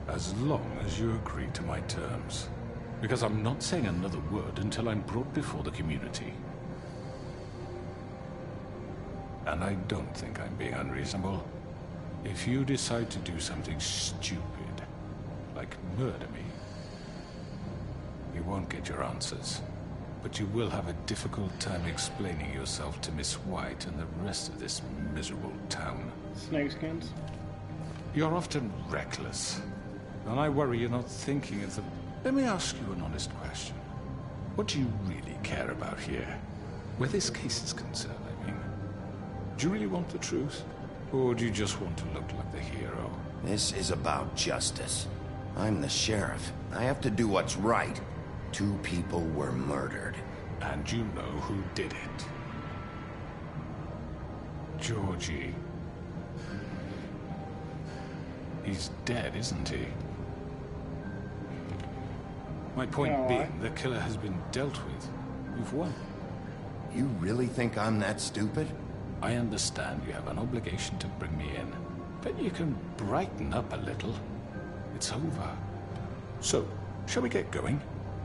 Speaker 8: as long as you agree to my terms. Because I'm not saying another word until I'm brought before the community. And I don't think I'm being unreasonable. If you decide to do something stupid, like murder me, you won't get your answers. But you will have a difficult time explaining yourself to Miss White and the rest of this miserable town.
Speaker 1: Snakeskins.
Speaker 8: You're often reckless. And I worry you're not thinking of the... Let me ask you an honest question. What do you really care about here? Where this case is concerned, I mean. Do you really want the truth? Or do you just want to look like the hero?
Speaker 5: This is about justice. I'm the sheriff. I have to do what's right. 2 people were murdered.
Speaker 8: And you know who did it. Georgie. He's dead, isn't he? My point being, the killer has been dealt with. You've won.
Speaker 5: You really think I'm that stupid?
Speaker 8: I understand you have an obligation to bring me in, but you can brighten up a little. It's over. So, shall we get going?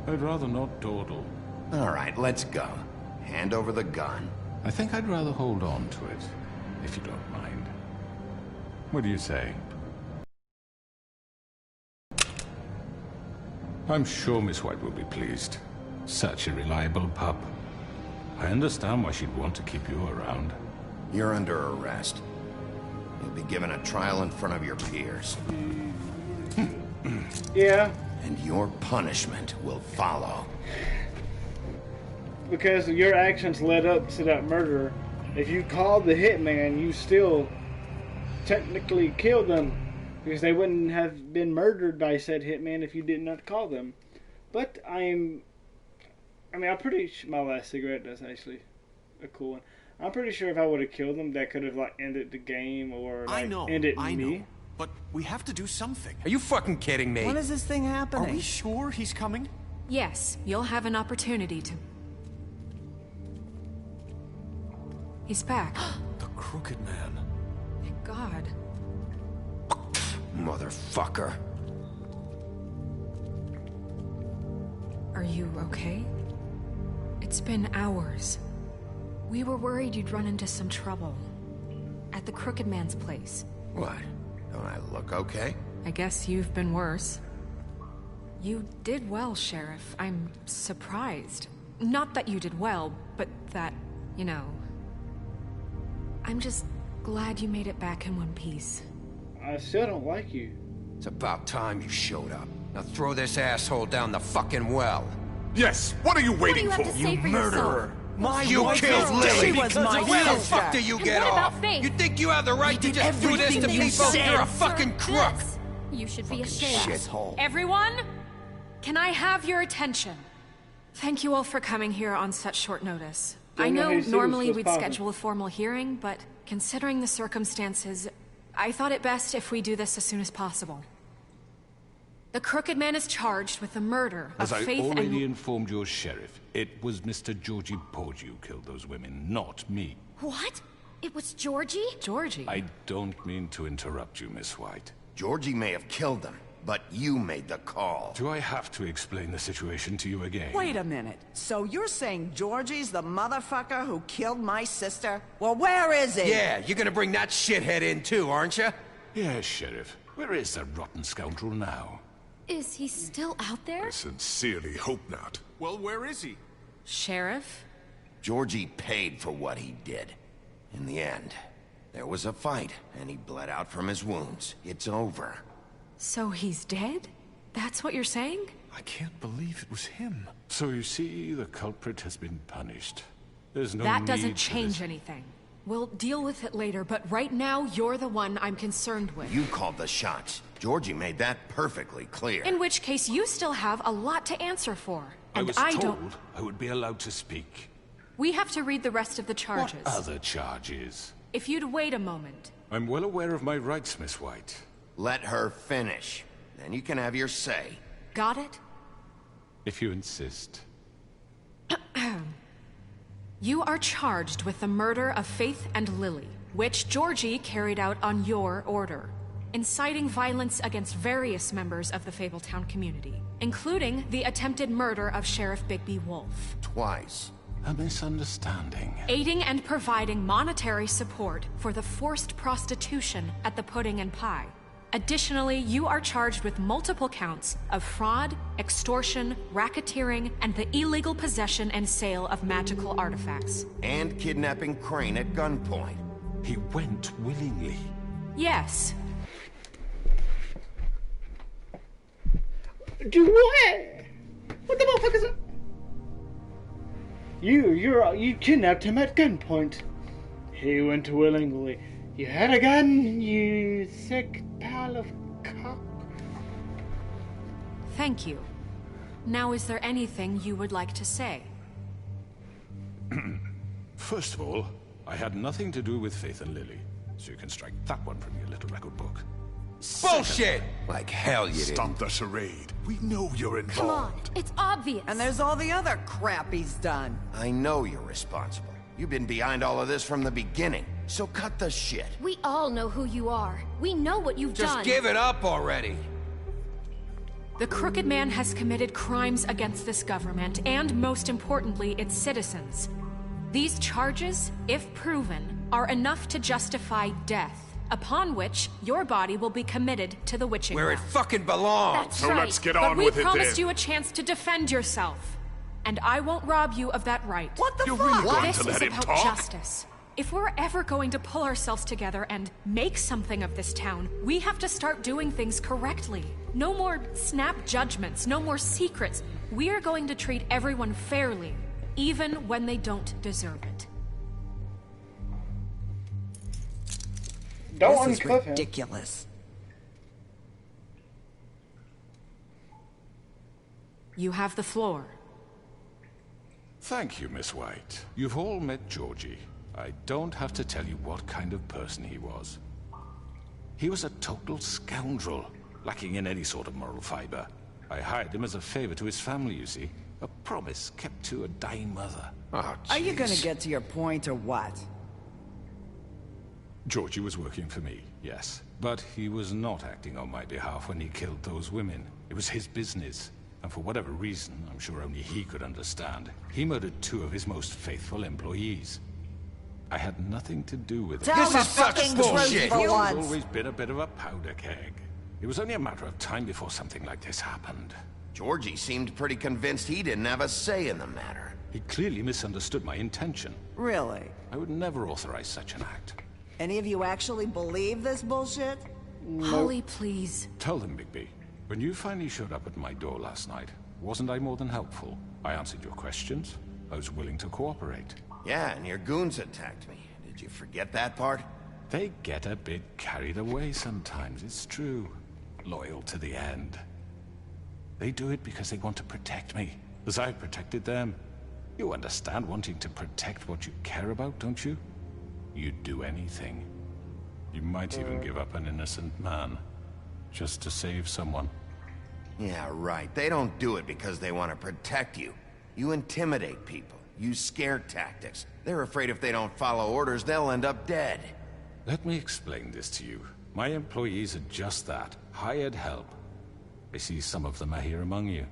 Speaker 8: I'd rather not dawdle.
Speaker 5: All right, let's go. Hand over the gun.
Speaker 8: I think I'd rather hold on to it, if you don't mind. What do you say? I'm sure Miss White will be pleased. Such a reliable pup. I understand why she'd want to keep you around.
Speaker 5: You're under arrest. You'll be given a trial in front of your peers.
Speaker 1: Yeah.
Speaker 5: And your punishment will follow.
Speaker 1: Because your actions led up to that murder. If you called the hitman, you still technically killed them. Because they wouldn't have been murdered by said hitman if you did not call them. But I'm pretty sure my last cigarette, that's actually a cool one. I'm pretty sure if I would have killed them, that could have like ended the game or like ended me.
Speaker 13: But we have to do something.
Speaker 14: Are you fucking kidding me?
Speaker 4: When is this thing happening?
Speaker 13: Are we sure he's coming?
Speaker 2: Yes, you'll have an opportunity to... He's back.
Speaker 8: The Crooked Man.
Speaker 2: Thank God.
Speaker 14: Motherfucker.
Speaker 2: Are you okay? It's been hours. We were worried you'd run into some trouble. At the Crooked Man's place.
Speaker 5: What? Don't I look okay?
Speaker 2: I guess you've been worse. You did well, Sheriff. I'm surprised. Not that you did well, but that, you know... I'm just glad you made it back in one piece.
Speaker 1: I still don't like you.
Speaker 14: It's about time you showed up. Now throw this asshole down the fucking well.
Speaker 8: Yes, what are you waiting
Speaker 11: What do you have to say for
Speaker 14: murderer!
Speaker 11: yourself?
Speaker 14: You killed Lily!
Speaker 4: was my
Speaker 14: Where the
Speaker 4: sister.
Speaker 14: fuck do you
Speaker 11: And
Speaker 14: get
Speaker 11: what about
Speaker 14: off?
Speaker 11: Faith?
Speaker 14: You think you have the right to just do this to
Speaker 11: Everything you
Speaker 14: people?
Speaker 11: said.
Speaker 14: You're a fucking crook!
Speaker 11: This. You should be ashamed.
Speaker 14: Shithole.
Speaker 2: Everyone, can I have your attention? Thank you all for coming here on such short notice. I
Speaker 1: Don't know
Speaker 2: know
Speaker 1: Jesus
Speaker 2: normally
Speaker 1: was
Speaker 2: we'd
Speaker 1: popping.
Speaker 2: schedule a formal hearing, but considering the circumstances, I thought it best if we do this as soon as possible. The Crooked Man is charged with the murder
Speaker 8: As
Speaker 2: of
Speaker 8: I
Speaker 2: Faith
Speaker 8: already
Speaker 2: and...
Speaker 8: informed your sheriff, it was Mr. Georgie Porgy who killed those women, not me.
Speaker 11: What? It was Georgie?
Speaker 2: Georgie?
Speaker 8: I don't mean to interrupt you, Miss White.
Speaker 5: Georgie may have killed them, but you made the call.
Speaker 8: Do I have to explain the situation to you again?
Speaker 4: Wait a minute. So you're saying Georgie's the motherfucker who killed my sister? Well, where is he?
Speaker 14: Yeah, you're gonna bring that shithead in too, aren't you?
Speaker 8: Yes, Sheriff. Where is that rotten scoundrel now?
Speaker 11: Is he still out there?
Speaker 15: I sincerely hope not.
Speaker 13: Well, where is he?
Speaker 2: Sheriff?
Speaker 5: Georgie paid for what he did. In the end, there was a fight, and he bled out from his wounds. It's over.
Speaker 2: So he's dead? That's what you're saying?
Speaker 8: I can't believe it was him. So you see, the culprit has been punished. There's no
Speaker 2: That
Speaker 8: need
Speaker 2: doesn't
Speaker 8: for
Speaker 2: change
Speaker 8: this.
Speaker 2: anything. We'll deal with it later, but right now, you're the one I'm concerned with.
Speaker 5: You called the shots. Georgie made that perfectly clear.
Speaker 2: In which case, you still have a lot to answer for. And
Speaker 8: I was
Speaker 2: don't...
Speaker 8: told I would be allowed to speak.
Speaker 2: We have to read the rest of the charges.
Speaker 8: What other charges?
Speaker 2: If you'd wait a moment.
Speaker 8: I'm well aware of my rights, Miss White.
Speaker 5: Let her finish. Then you can have your say.
Speaker 2: Got it?
Speaker 8: If you insist.
Speaker 2: You are charged with the murder of Faith and Lily, which Georgie carried out on your order, inciting violence against various members of the Fabletown community, including the attempted murder of Sheriff Bigby Wolf.
Speaker 5: Twice.
Speaker 8: A misunderstanding.
Speaker 2: Aiding and providing monetary support for the forced prostitution at the Pudding and Pie. Additionally, you are charged with multiple counts of fraud, extortion, racketeering, and the illegal possession and sale of magical artifacts.
Speaker 5: And kidnapping Crane at gunpoint.
Speaker 8: He went willingly.
Speaker 2: Yes.
Speaker 1: Do what? What the motherfucker is that? You kidnapped him at gunpoint. He went willingly. You had a gun, you sick pile of cock.
Speaker 2: Thank you. Now, is there anything you would like to say?
Speaker 8: First of all, I had nothing to do with Faith and Lily, so you can strike that one from your little record book.
Speaker 14: Bullshit! Like hell you didn't.
Speaker 15: Stop the charade. We know you're involved.
Speaker 11: Come on, it's obvious.
Speaker 4: And there's all the other crap he's done.
Speaker 5: I know you're responsible. You've been behind all of this from the beginning, so cut the shit.
Speaker 11: We all know who you are. We know what you've
Speaker 14: Just
Speaker 11: done.
Speaker 14: give it up already.
Speaker 2: The Crooked Man has committed crimes against this government, and most importantly, its citizens. These charges, if proven, are enough to justify death, upon which your body will be committed to the witching
Speaker 14: Where it
Speaker 2: well.
Speaker 14: fucking belongs.
Speaker 11: That's
Speaker 15: So
Speaker 11: right.
Speaker 15: let's get
Speaker 2: But
Speaker 15: on
Speaker 2: we
Speaker 15: with it
Speaker 2: promised
Speaker 15: then.
Speaker 2: you a chance to defend yourself, and I won't rob you of that right.
Speaker 4: What the
Speaker 15: You're
Speaker 4: fuck?
Speaker 15: really going
Speaker 2: This
Speaker 15: to let
Speaker 2: is
Speaker 15: him
Speaker 2: about
Speaker 15: talk?
Speaker 2: justice. If we're ever going to pull ourselves together and make something of this town, we have to start doing things correctly. No more snap judgments, no more secrets. We are going to treat everyone fairly, even when they don't deserve it.
Speaker 1: Don't
Speaker 4: This is
Speaker 1: uncuff him.
Speaker 4: ridiculous.
Speaker 2: You have the floor.
Speaker 8: Thank you, Miss White. You've all met Georgie. I don't have to tell you what kind of person he was. He was a total scoundrel, lacking in any sort of moral fiber. I hired him as a favor to his family, you see. A promise kept to a dying mother.
Speaker 14: Oh,
Speaker 4: Are you gonna get to your point or what?
Speaker 8: Georgie was working for me, yes. But he was not acting on my behalf when he killed those women. It was his business. And for whatever reason, I'm sure only he could understand, he murdered 2 of his most faithful employees. I had nothing to do with it.
Speaker 4: Tell the fucking truth
Speaker 8: He's
Speaker 4: for once.
Speaker 8: always been a bit of a powder keg. It was only a matter of time before something like this happened.
Speaker 5: Georgie seemed pretty convinced he didn't have a say in the matter.
Speaker 8: He clearly misunderstood my intention.
Speaker 4: Really?
Speaker 8: I would never authorize such an act.
Speaker 4: Any of you actually believe this bullshit?
Speaker 2: Holly, please.
Speaker 8: Tell them, Bigby. When you finally showed up at my door last night, wasn't I more than helpful? I answered your questions. I was willing to cooperate.
Speaker 5: Yeah, and your goons attacked me. Did you forget that part?
Speaker 8: They get a bit carried away sometimes, it's true. Loyal to the end. They do it because they want to protect me, as I've protected them. You understand wanting to protect what you care about, don't you? You'd do anything. You might even give up an innocent man, just to save someone.
Speaker 5: Yeah, right. They don't do it because they want to protect you. You intimidate people, use scare tactics. They're afraid if they don't follow orders, they'll end up dead.
Speaker 8: Let me explain this to you. My employees are just that, hired help. I see some of them are here among you.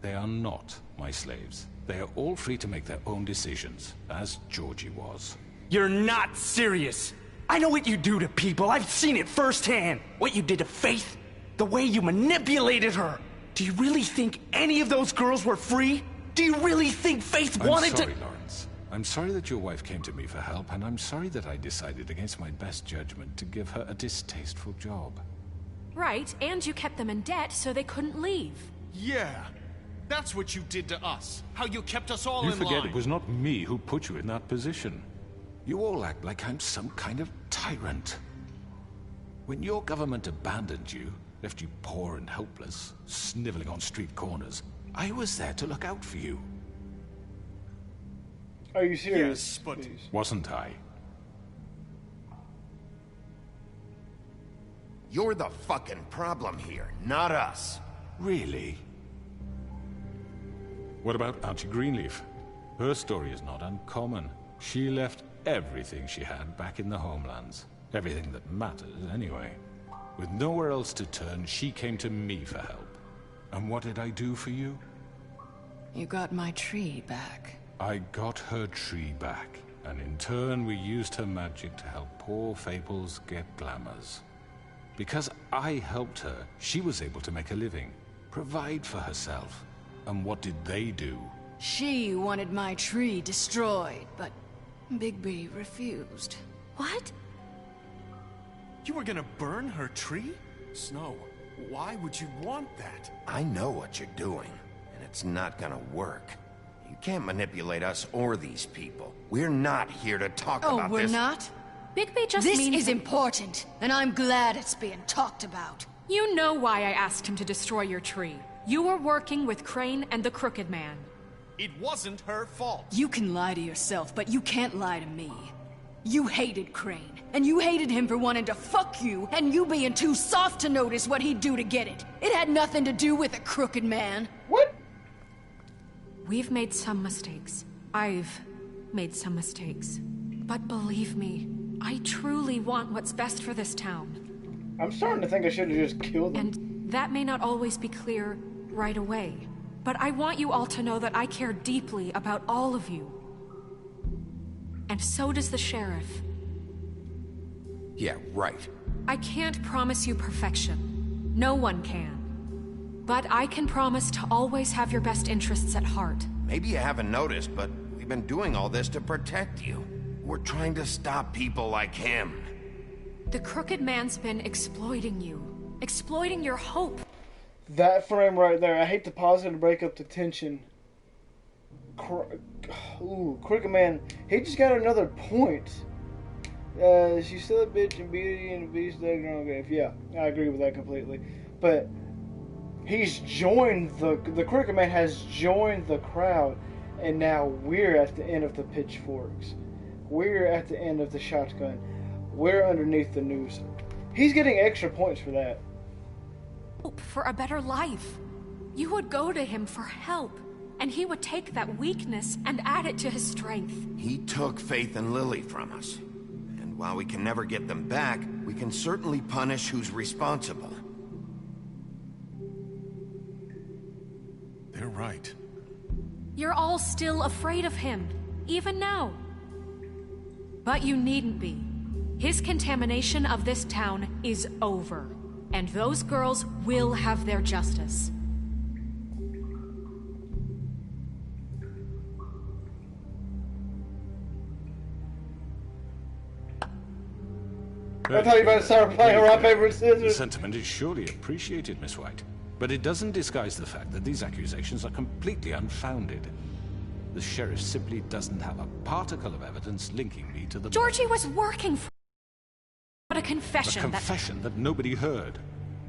Speaker 8: They are not my slaves. They are all free to make their own decisions, as Georgie was.
Speaker 16: You're not serious. I know what you do to people. I've seen it firsthand. What you did to Faith. The way you manipulated her. Do you really think any of those girls were free? Do you really think Faith wanted to—
Speaker 8: I'm sorry, Lawrence. I'm sorry that your wife came to me for help, and I'm sorry that I decided against my best judgment to give her a distasteful job.
Speaker 2: Right, and you kept them in debt so they couldn't leave.
Speaker 13: Yeah, that's what you did to us. How you kept us all
Speaker 8: You
Speaker 13: in
Speaker 8: forget
Speaker 13: line.
Speaker 8: it was not me who put you in that position. You all act like I'm some kind of tyrant. When your government abandoned you, left you poor and helpless, sniveling on street corners, I was there to look out for you.
Speaker 1: Are you serious?
Speaker 13: Yes, but...
Speaker 8: Wasn't I?
Speaker 5: You're the fucking problem here, not us.
Speaker 8: Really? What about Auntie Greenleaf? Her story is not uncommon. She left everything she had back in the homelands. Everything that matters, anyway. With nowhere else to turn, she came to me for help. And what did I do for you?
Speaker 3: You got my tree back.
Speaker 8: I got her tree back, and in turn we used her magic to help poor Fables get glamours. Because I helped her, she was able to make a living, provide for herself. And what did they do?
Speaker 3: She wanted my tree destroyed, but Bigby refused.
Speaker 2: What?
Speaker 13: You were gonna burn her tree? Snow, why would you want that?
Speaker 5: I know what you're doing, and it's not gonna work. You can't manipulate us or these people. We're not here to talk about this.
Speaker 3: Oh, we're not?
Speaker 2: Bigby just
Speaker 3: This
Speaker 2: means...
Speaker 3: is important, and I'm glad it's being talked about.
Speaker 2: You know why I asked him to destroy your tree. You were working with Crane and the Crooked Man.
Speaker 13: It wasn't her fault.
Speaker 3: You can lie to yourself, but you can't lie to me. You hated Crane, and you hated him for wanting to fuck you, and you being too soft to notice what he'd do to get it. It had nothing to do with the Crooked Man.
Speaker 1: What?
Speaker 2: We've made some mistakes. I've made some mistakes. But believe me, I truly want what's best for this town.
Speaker 1: I'm starting to think I should have just killed him.
Speaker 2: And that may not always be clear right away. But I want you all to know that I care deeply about all of you. And so does the sheriff.
Speaker 14: Yeah, right.
Speaker 2: I can't promise you perfection. No one can. But I can promise to always have your best interests at heart.
Speaker 5: Maybe you haven't noticed, but we've been doing all this to protect you. We're trying to stop people like him.
Speaker 2: The Crooked Man's been exploiting you. Exploiting your hope.
Speaker 1: That frame right there, I hate to pause it to break up the tension. Crooked Man, he just got another point. She's still a bitch and beauty and a beast egg and all that. Yeah, I agree with that completely. But he's joined the Crooked Man has joined the crowd, and now we're at the end of the pitchforks. We're at the end of the shotgun. We're underneath the noose. He's getting extra points for that.
Speaker 2: Hope for a better life. You would go to him for help, and he would take that weakness and add it to his strength.
Speaker 5: He took Faith and Lily from us. And while we can never get them back, we can certainly punish who's responsible.
Speaker 8: They're right.
Speaker 2: You're all still afraid of him, even now. But you needn't be. His contamination of this town is over, and those girls will have their justice.
Speaker 1: I thought you were about to start playing rock, paper, scissors.
Speaker 8: The sentiment is surely appreciated, Miss White. But it doesn't disguise the fact that these accusations are completely unfounded. The sheriff simply doesn't have a particle of evidence linking me to the...
Speaker 2: Georgie was working for... But a confession
Speaker 8: A confession that nobody heard.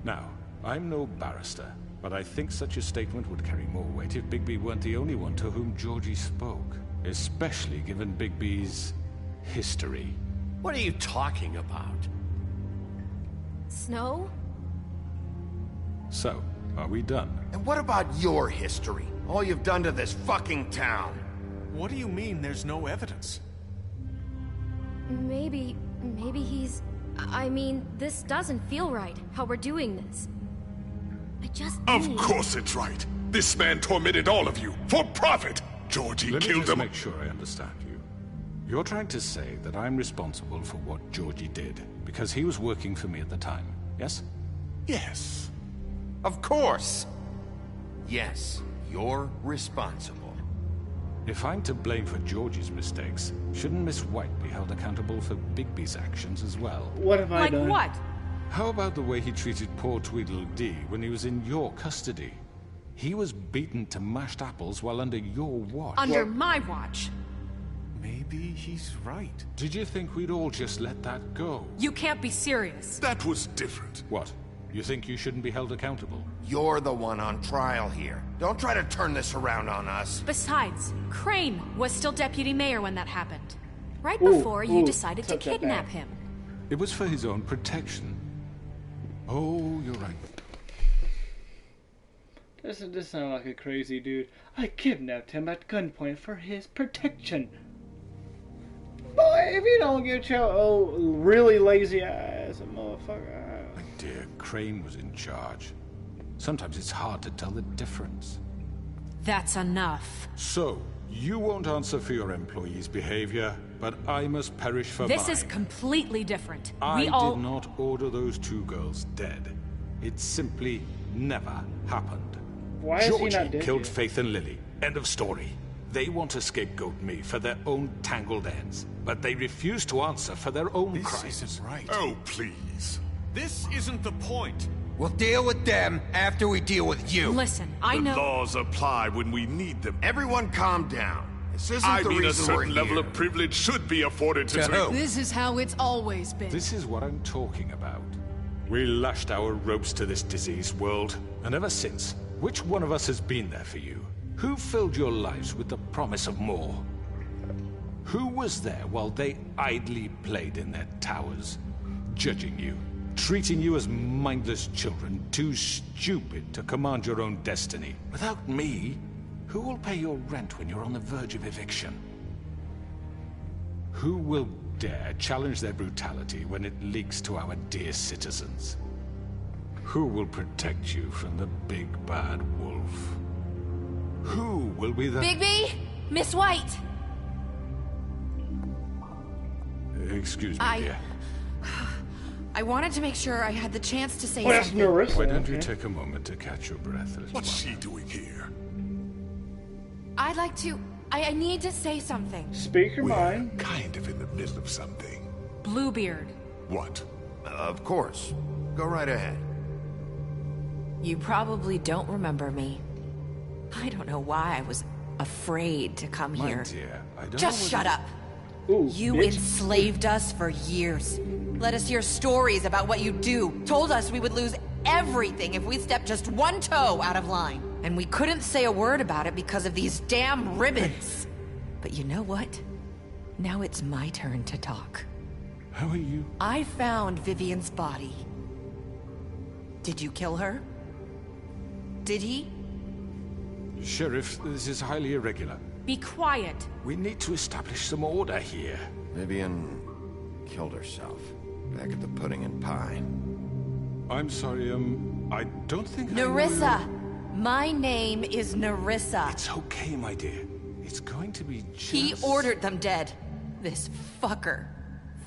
Speaker 8: Now, I'm no barrister, but I think such a statement would carry more weight if Bigby weren't the only one to whom Georgie spoke. Especially given Bigby's history.
Speaker 9: What are you talking about?
Speaker 11: Snow?
Speaker 8: So, are we done?
Speaker 5: And what about your history? All you've done to this fucking town?
Speaker 13: What do you mean there's no evidence?
Speaker 17: Maybe he's... I mean, this doesn't feel right, how we're doing this. I just
Speaker 15: Of course it's right. This man tormented all of you, for profit! Georgie
Speaker 8: Let me
Speaker 15: killed
Speaker 8: just
Speaker 15: him.
Speaker 8: make sure I understand you. You're trying to say that I'm responsible for what Georgie did, because he was working for me at the time, yes?
Speaker 15: Yes.
Speaker 5: Of course! Yes, you're responsible.
Speaker 8: If I'm to blame for Georgie's mistakes, shouldn't Miss White be held accountable for Bigby's actions as well?
Speaker 1: What have I done?
Speaker 2: Like what?
Speaker 8: How about the way he treated poor Tweedledee when he was in your custody? He was beaten to mashed apples while under your watch.
Speaker 2: Under my watch.
Speaker 13: Maybe he's right.
Speaker 8: Did you think we'd all just let that go?
Speaker 2: You can't be serious.
Speaker 15: That was different.
Speaker 8: What? You think you shouldn't be held accountable?
Speaker 5: You're the one on trial here. Don't try to turn this around on us.
Speaker 2: Besides, Crane was still deputy mayor when that happened. Right before you decided to kidnap him.
Speaker 8: It was for his own protection. Oh, you're right.
Speaker 1: This sounds like a crazy dude. I kidnapped him at gunpoint for his protection. Boy, if you don't get your really lazy ass, motherfucker.
Speaker 8: My dear, Crane was in charge. Sometimes it's hard to tell the difference.
Speaker 2: That's enough.
Speaker 8: So, you won't answer for your employees' behavior, but I must perish for mine.
Speaker 2: This is completely different.
Speaker 8: I did not order those two girls dead. It simply never happened.
Speaker 1: Why is he not
Speaker 8: Georgie
Speaker 1: dead
Speaker 8: killed
Speaker 1: yet?
Speaker 8: Faith and Lily. End of story. They want to scapegoat me for their own tangled ends, but they refuse to answer for their own crimes.
Speaker 13: This isn't right.
Speaker 15: Oh, please.
Speaker 13: This isn't the point.
Speaker 14: We'll deal with them after we deal with you.
Speaker 2: Listen, I
Speaker 15: The
Speaker 2: know...
Speaker 15: laws apply when we need them.
Speaker 5: Everyone calm down. This isn't
Speaker 15: I
Speaker 5: the
Speaker 15: mean, a
Speaker 5: reason we're
Speaker 15: certain level
Speaker 5: here.
Speaker 15: of privilege should be afforded to
Speaker 14: who?
Speaker 3: This is how it's always been.
Speaker 8: This is what I'm talking about. We lashed our ropes to this diseased world, and ever since, which one of us has been there for you? Who filled your lives with the promise of more? Who was there while they idly played in their towers, judging you, treating you as mindless children, too stupid to command your own destiny? Without me, who will pay your rent when you're on the verge of eviction? Who will dare challenge their brutality when it leaks to our dear citizens? Who will protect you from the big bad wolf? Who will be the...
Speaker 17: Bigby? Miss White!
Speaker 8: Excuse me, dear.
Speaker 18: I wanted to make sure I had the chance to say
Speaker 1: Well, that's
Speaker 18: something.
Speaker 1: nervous.
Speaker 8: Why don't you take a moment to catch your breath a little
Speaker 15: What's
Speaker 8: while?
Speaker 15: she doing here?
Speaker 18: I'd like to... I need to say something.
Speaker 1: Speak your
Speaker 15: We're
Speaker 1: mind.
Speaker 15: kind of in the middle of something.
Speaker 2: Bluebeard.
Speaker 15: What?
Speaker 5: Of course. Go right ahead.
Speaker 19: You probably don't remember me. I don't know why I was afraid to come
Speaker 8: My
Speaker 19: here.
Speaker 8: dear, I don't
Speaker 19: Just
Speaker 8: know
Speaker 19: shut
Speaker 8: whether-
Speaker 19: up.
Speaker 1: Ooh,
Speaker 19: You
Speaker 1: bitch.
Speaker 19: enslaved us for years. Let us hear stories about what you do. Told us we would lose everything if we stepped just one toe out of line. And we couldn't say a word about it because of these damn ribbons. But you know what? Now it's my turn to talk.
Speaker 8: How are you?
Speaker 19: I found Vivian's body. Did you kill her? Did he?
Speaker 8: Sheriff, this is highly irregular.
Speaker 2: Be quiet.
Speaker 8: We need to establish some order here.
Speaker 5: Vivian killed herself back at the Pudding and Pie.
Speaker 8: I'm sorry, I don't think
Speaker 19: Nerissa! My name is Nerissa.
Speaker 8: It's okay, my dear. It's going to be just...
Speaker 19: He ordered them dead. This fucker.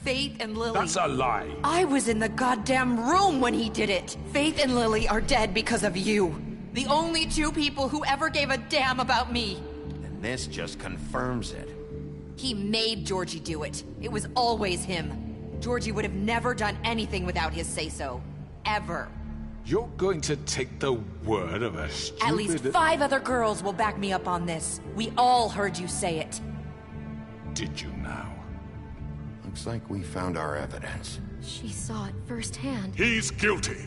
Speaker 19: Faith and Lily.
Speaker 8: That's a lie.
Speaker 19: I was in the goddamn room when he did it. Faith and Lily are dead because of you. The only two people who ever gave a damn about me.
Speaker 5: And this just confirms it.
Speaker 19: He made Georgie do it. It was always him. Georgie would have never done anything without his say-so. Ever.
Speaker 8: You're going to take the word of a stupid...
Speaker 19: At least 5 other girls will back me up on this. We all heard you say it.
Speaker 8: Did you now?
Speaker 5: Looks like we found our evidence.
Speaker 17: She saw it firsthand.
Speaker 15: He's guilty.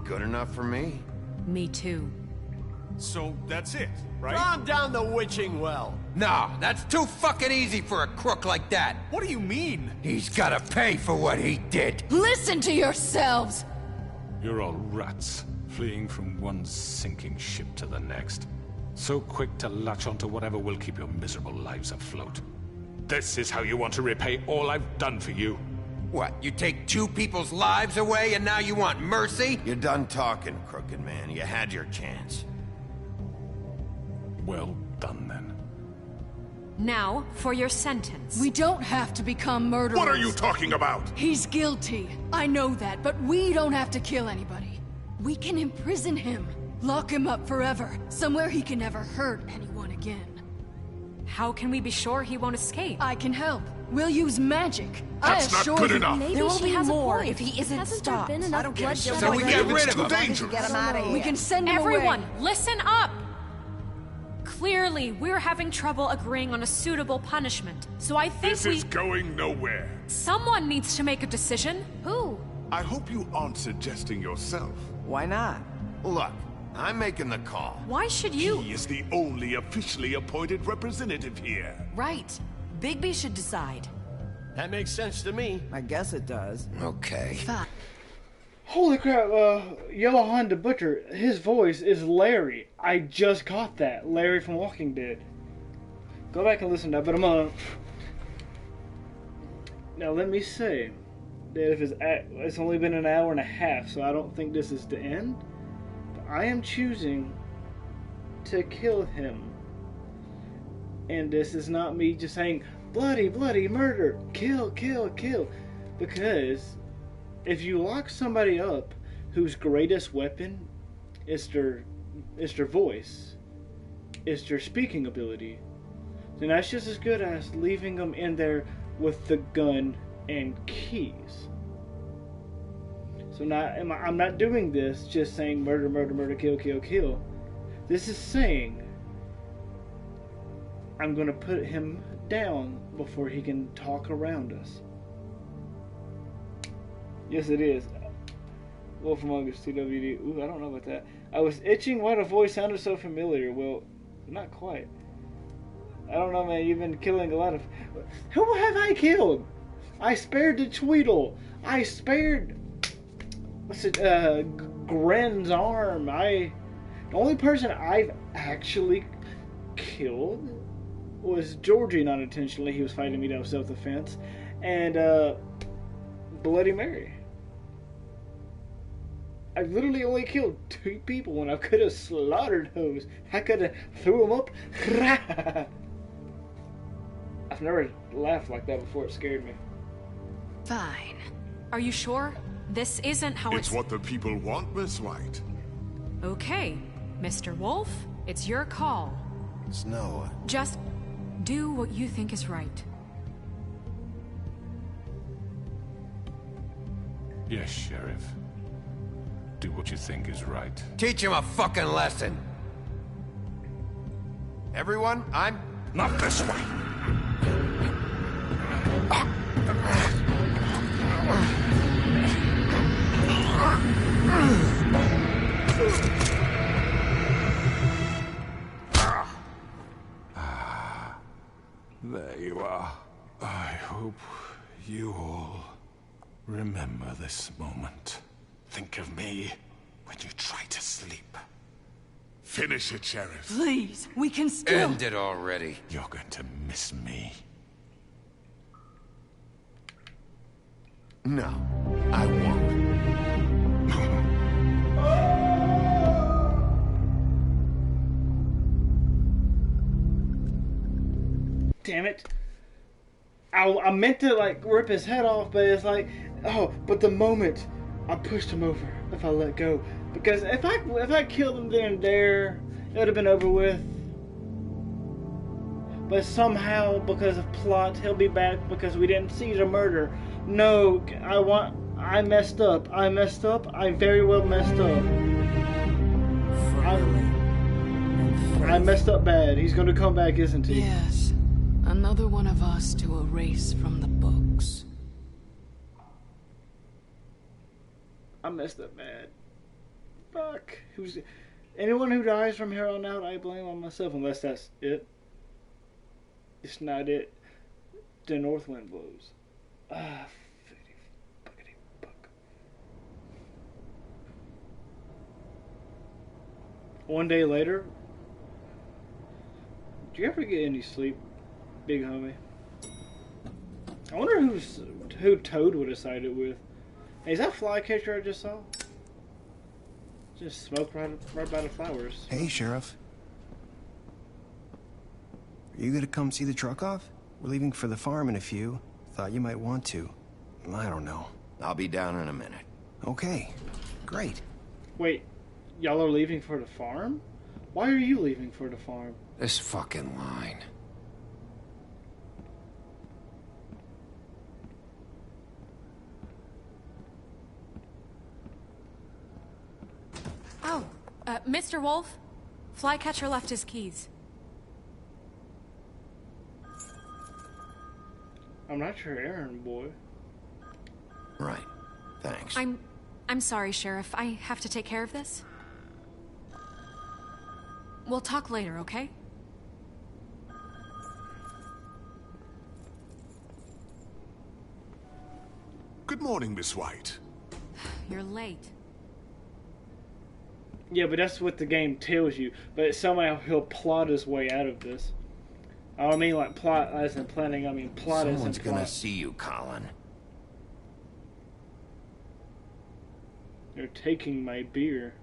Speaker 5: Good enough for me?
Speaker 2: Me too.
Speaker 13: So that's it, right?
Speaker 14: Calm down the witching well. No, that's too fucking easy for a crook like that.
Speaker 13: What do you mean?
Speaker 14: He's gotta pay for what he did.
Speaker 3: Listen to yourselves!
Speaker 8: You're all rats, fleeing from one sinking ship to the next. So quick to latch onto whatever will keep your miserable lives afloat. This is how you want to repay all I've done for you?
Speaker 14: What, you take 2 people's lives away and now you want mercy?
Speaker 5: You're done talking, crooked man. You had your chance.
Speaker 8: Well done, then.
Speaker 2: Now, for your sentence.
Speaker 3: We don't have to become murderers.
Speaker 15: What are you talking about?
Speaker 3: He's guilty. I know that, but we don't have to kill anybody. We can imprison him. Lock him up forever. Somewhere he can never hurt anyone again.
Speaker 2: How can we be sure he won't escape?
Speaker 3: I can help. We'll use magic.
Speaker 15: That's not good enough.
Speaker 17: Maybe
Speaker 19: there will
Speaker 17: she
Speaker 19: be
Speaker 17: has
Speaker 19: more
Speaker 17: a point.
Speaker 19: if he isn't
Speaker 17: Hasn't
Speaker 19: stopped.
Speaker 17: there been enough bloodshed?
Speaker 14: So we get rid of him.
Speaker 15: Dangerous.
Speaker 4: Get him out of here.
Speaker 3: We can send him
Speaker 2: Everyone,
Speaker 3: away.
Speaker 2: listen up! Clearly, we're having trouble agreeing on a suitable punishment, so I think
Speaker 15: This is going nowhere.
Speaker 2: Someone needs to make a decision. Who?
Speaker 15: I hope you aren't suggesting yourself.
Speaker 4: Why not?
Speaker 5: Look, I'm making the call.
Speaker 2: Why should you?
Speaker 15: He is the only officially appointed representative here.
Speaker 19: Right. Bigby should decide.
Speaker 14: That makes sense to me.
Speaker 4: I guess it does.
Speaker 5: Okay.
Speaker 1: Holy crap, Yellow Honda Butcher, his voice is Larry. I just caught that. Larry from Walking Dead. Go back and listen to that, but now let me say that if it's only been an hour and a half, so I don't think this is the end. But I am choosing to kill him. And this is not me just saying, bloody, bloody murder, kill, kill, kill. Because if you lock somebody up whose greatest weapon is their voice, is their speaking ability, then that's just as good as leaving them in there with the gun and keys. So I'm not doing this just saying murder, murder, murder, kill, kill, kill. This is saying I'm going to put him down before he can talk around us. Yes, it is. Wolf Among Us, TWD. Ooh, I don't know about that. I was itching why the voice sounded so familiar. Well, not quite. I don't know, man. You've been killing a lot of... Who have I killed? I spared the Tweedle. I spared... What's it? Gren's arm. The only person I've actually killed was Georgie, not intentionally. He was fighting me down self-defense. And, Bloody Mary. I literally only killed 2 people when I could have slaughtered those. I could have threw them up. I've never laughed like that before. It scared me.
Speaker 2: Fine. Are you sure? This isn't how
Speaker 15: It's what the people want, Miss White.
Speaker 2: Okay, Mr. Wolf, it's your call.
Speaker 5: Snow.
Speaker 2: Just do what you think is right.
Speaker 8: Yes, Sheriff. Do what you think is right.
Speaker 14: Teach him a fucking lesson.
Speaker 5: Everyone, I'm...
Speaker 15: Not this way.
Speaker 8: There you are. I hope you all Remember this moment. Think of me when you try to sleep.
Speaker 15: Finish it, Sheriff.
Speaker 3: Please, we can still...
Speaker 14: End it already.
Speaker 8: You're going to miss me.
Speaker 5: No, I won't.
Speaker 1: Damn it. I meant to, like, rip his head off, but it's like, oh, but the moment I pushed him over, if I let go. Because if I killed him then and there, it would have been over with. But somehow, because of plot, he'll be back because we didn't see the murder. No, I messed up. I messed up. I very well messed up. I messed up bad. He's gonna come back, isn't he?
Speaker 3: Yes. Another one of us to erase from the books.
Speaker 1: I messed up bad. Fuck. Anyone who dies from here on out, I blame on myself, unless that's it. It's not it. The north wind blows. Ah, buckety buck. One day later. Do you ever get any sleep, big homie? I wonder who Toad would have sided with. Hey, is that flycatcher I just saw? Just smoke right by the flowers.
Speaker 20: Hey, Sheriff. Are you gonna come see the truck off? We're leaving for the farm in a few. Thought you might want to. I don't know.
Speaker 5: I'll be down in a minute.
Speaker 20: Okay. Great.
Speaker 1: Wait, y'all are leaving for the farm? Why are you leaving for the farm?
Speaker 14: This fucking line.
Speaker 2: Oh, Mr. Wolf, Flycatcher left his keys.
Speaker 1: I'm not your errand boy.
Speaker 5: Right. Thanks.
Speaker 2: I'm sorry, Sheriff. I have to take care of this. We'll talk later, okay?
Speaker 15: Good morning, Miss White.
Speaker 2: You're late.
Speaker 1: Yeah, but that's what the game tells you. But somehow he'll plot his way out of this. I don't mean like plot as in planning, I mean plot as in
Speaker 5: Someone's
Speaker 1: plot.
Speaker 5: gonna see you, Colin.
Speaker 1: They're taking my beer.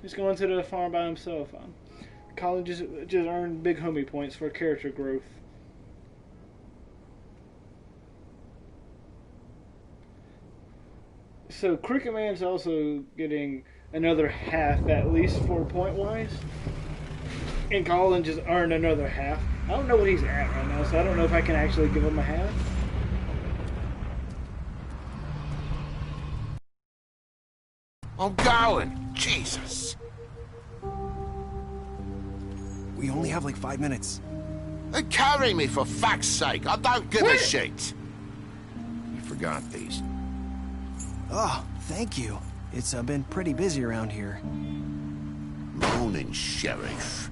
Speaker 1: He's going to the farm by himself. Colin just earned big homie points for character growth. So Cricket Man's also getting another half, at least 4-point wise. And Colin just earned another half. I don't know what he's at right now, so I don't know if I can actually give him a half.
Speaker 5: I'm going. Jesus.
Speaker 20: We only have like 5 minutes.
Speaker 5: Then carry me for fuck's sake. I don't give a shit. You forgot these.
Speaker 20: Oh, thank you. It's been pretty busy around here.
Speaker 5: Morning, Sheriff.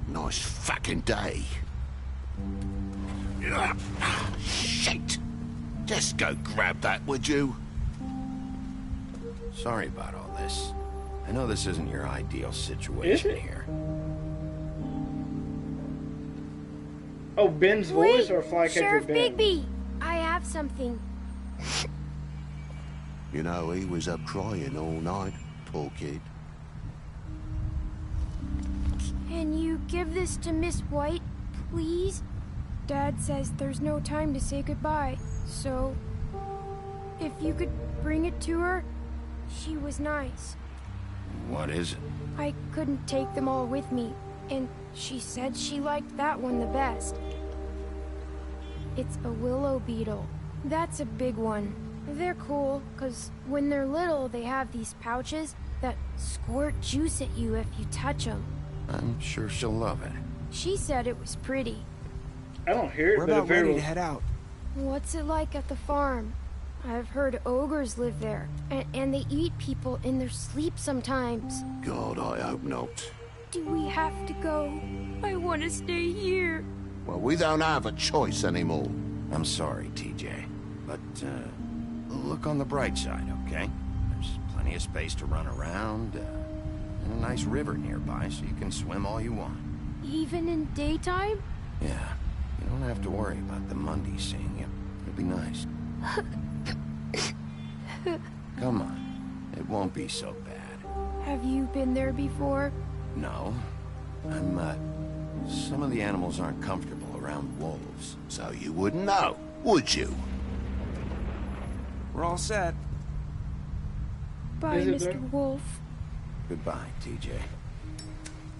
Speaker 5: Nice fucking day. Shit. Just go grab that, would you? Sorry about all this. I know this isn't your ideal situation here.
Speaker 1: Oh, Ben's voice or Flycatcher
Speaker 17: Sheriff
Speaker 1: Ben?
Speaker 17: Bigby, I have something.
Speaker 5: You know, he was up crying all night, poor kid.
Speaker 17: Can you give this to Miss White, please? Dad says there's no time to say goodbye, so if you could bring it to her, she was nice.
Speaker 5: What is it?
Speaker 17: I couldn't take them all with me, and she said she liked that one the best. It's a willow beetle. That's a big one. They're cool, because when they're little, they have these pouches that squirt juice at you if you touch them.
Speaker 5: I'm sure she'll love it.
Speaker 17: She said it was pretty.
Speaker 1: I don't hear it,
Speaker 20: We're
Speaker 1: but
Speaker 20: about ready to head out.
Speaker 17: What's it like at the farm? I've heard ogres live there, and they eat people in their sleep sometimes.
Speaker 5: God, I hope not.
Speaker 17: Do we have to go? I want to stay here.
Speaker 5: Well, we don't have a choice anymore. I'm sorry, TJ, but, look on the bright side, okay? There's plenty of space to run around, and a nice river nearby, so you can swim all you want.
Speaker 17: Even in daytime?
Speaker 5: Yeah, you don't have to worry about the Mundies seeing you. It'll be nice. Come on, it won't be so bad.
Speaker 17: Have you been there before?
Speaker 5: No, some of the animals aren't comfortable around wolves. So you wouldn't know, would you?
Speaker 20: We're all set.
Speaker 17: Bye, Mr. Wolf.
Speaker 5: Goodbye, TJ.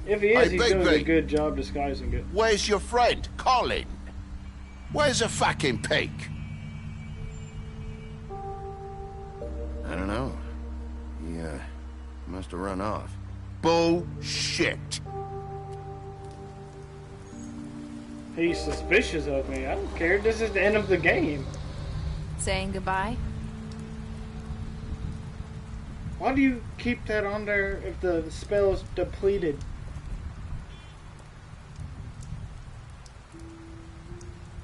Speaker 1: If he is,
Speaker 5: Hey,
Speaker 1: he's doing a
Speaker 5: Bigby.
Speaker 1: good job disguising it.
Speaker 5: Where's your friend, Colin? Where's the fucking pig? I don't know. He, must have run off. Bullshit.
Speaker 1: He's suspicious of me. I don't care. This is the end of the game.
Speaker 19: Saying goodbye?
Speaker 1: Why do you keep that on there if the spell is depleted?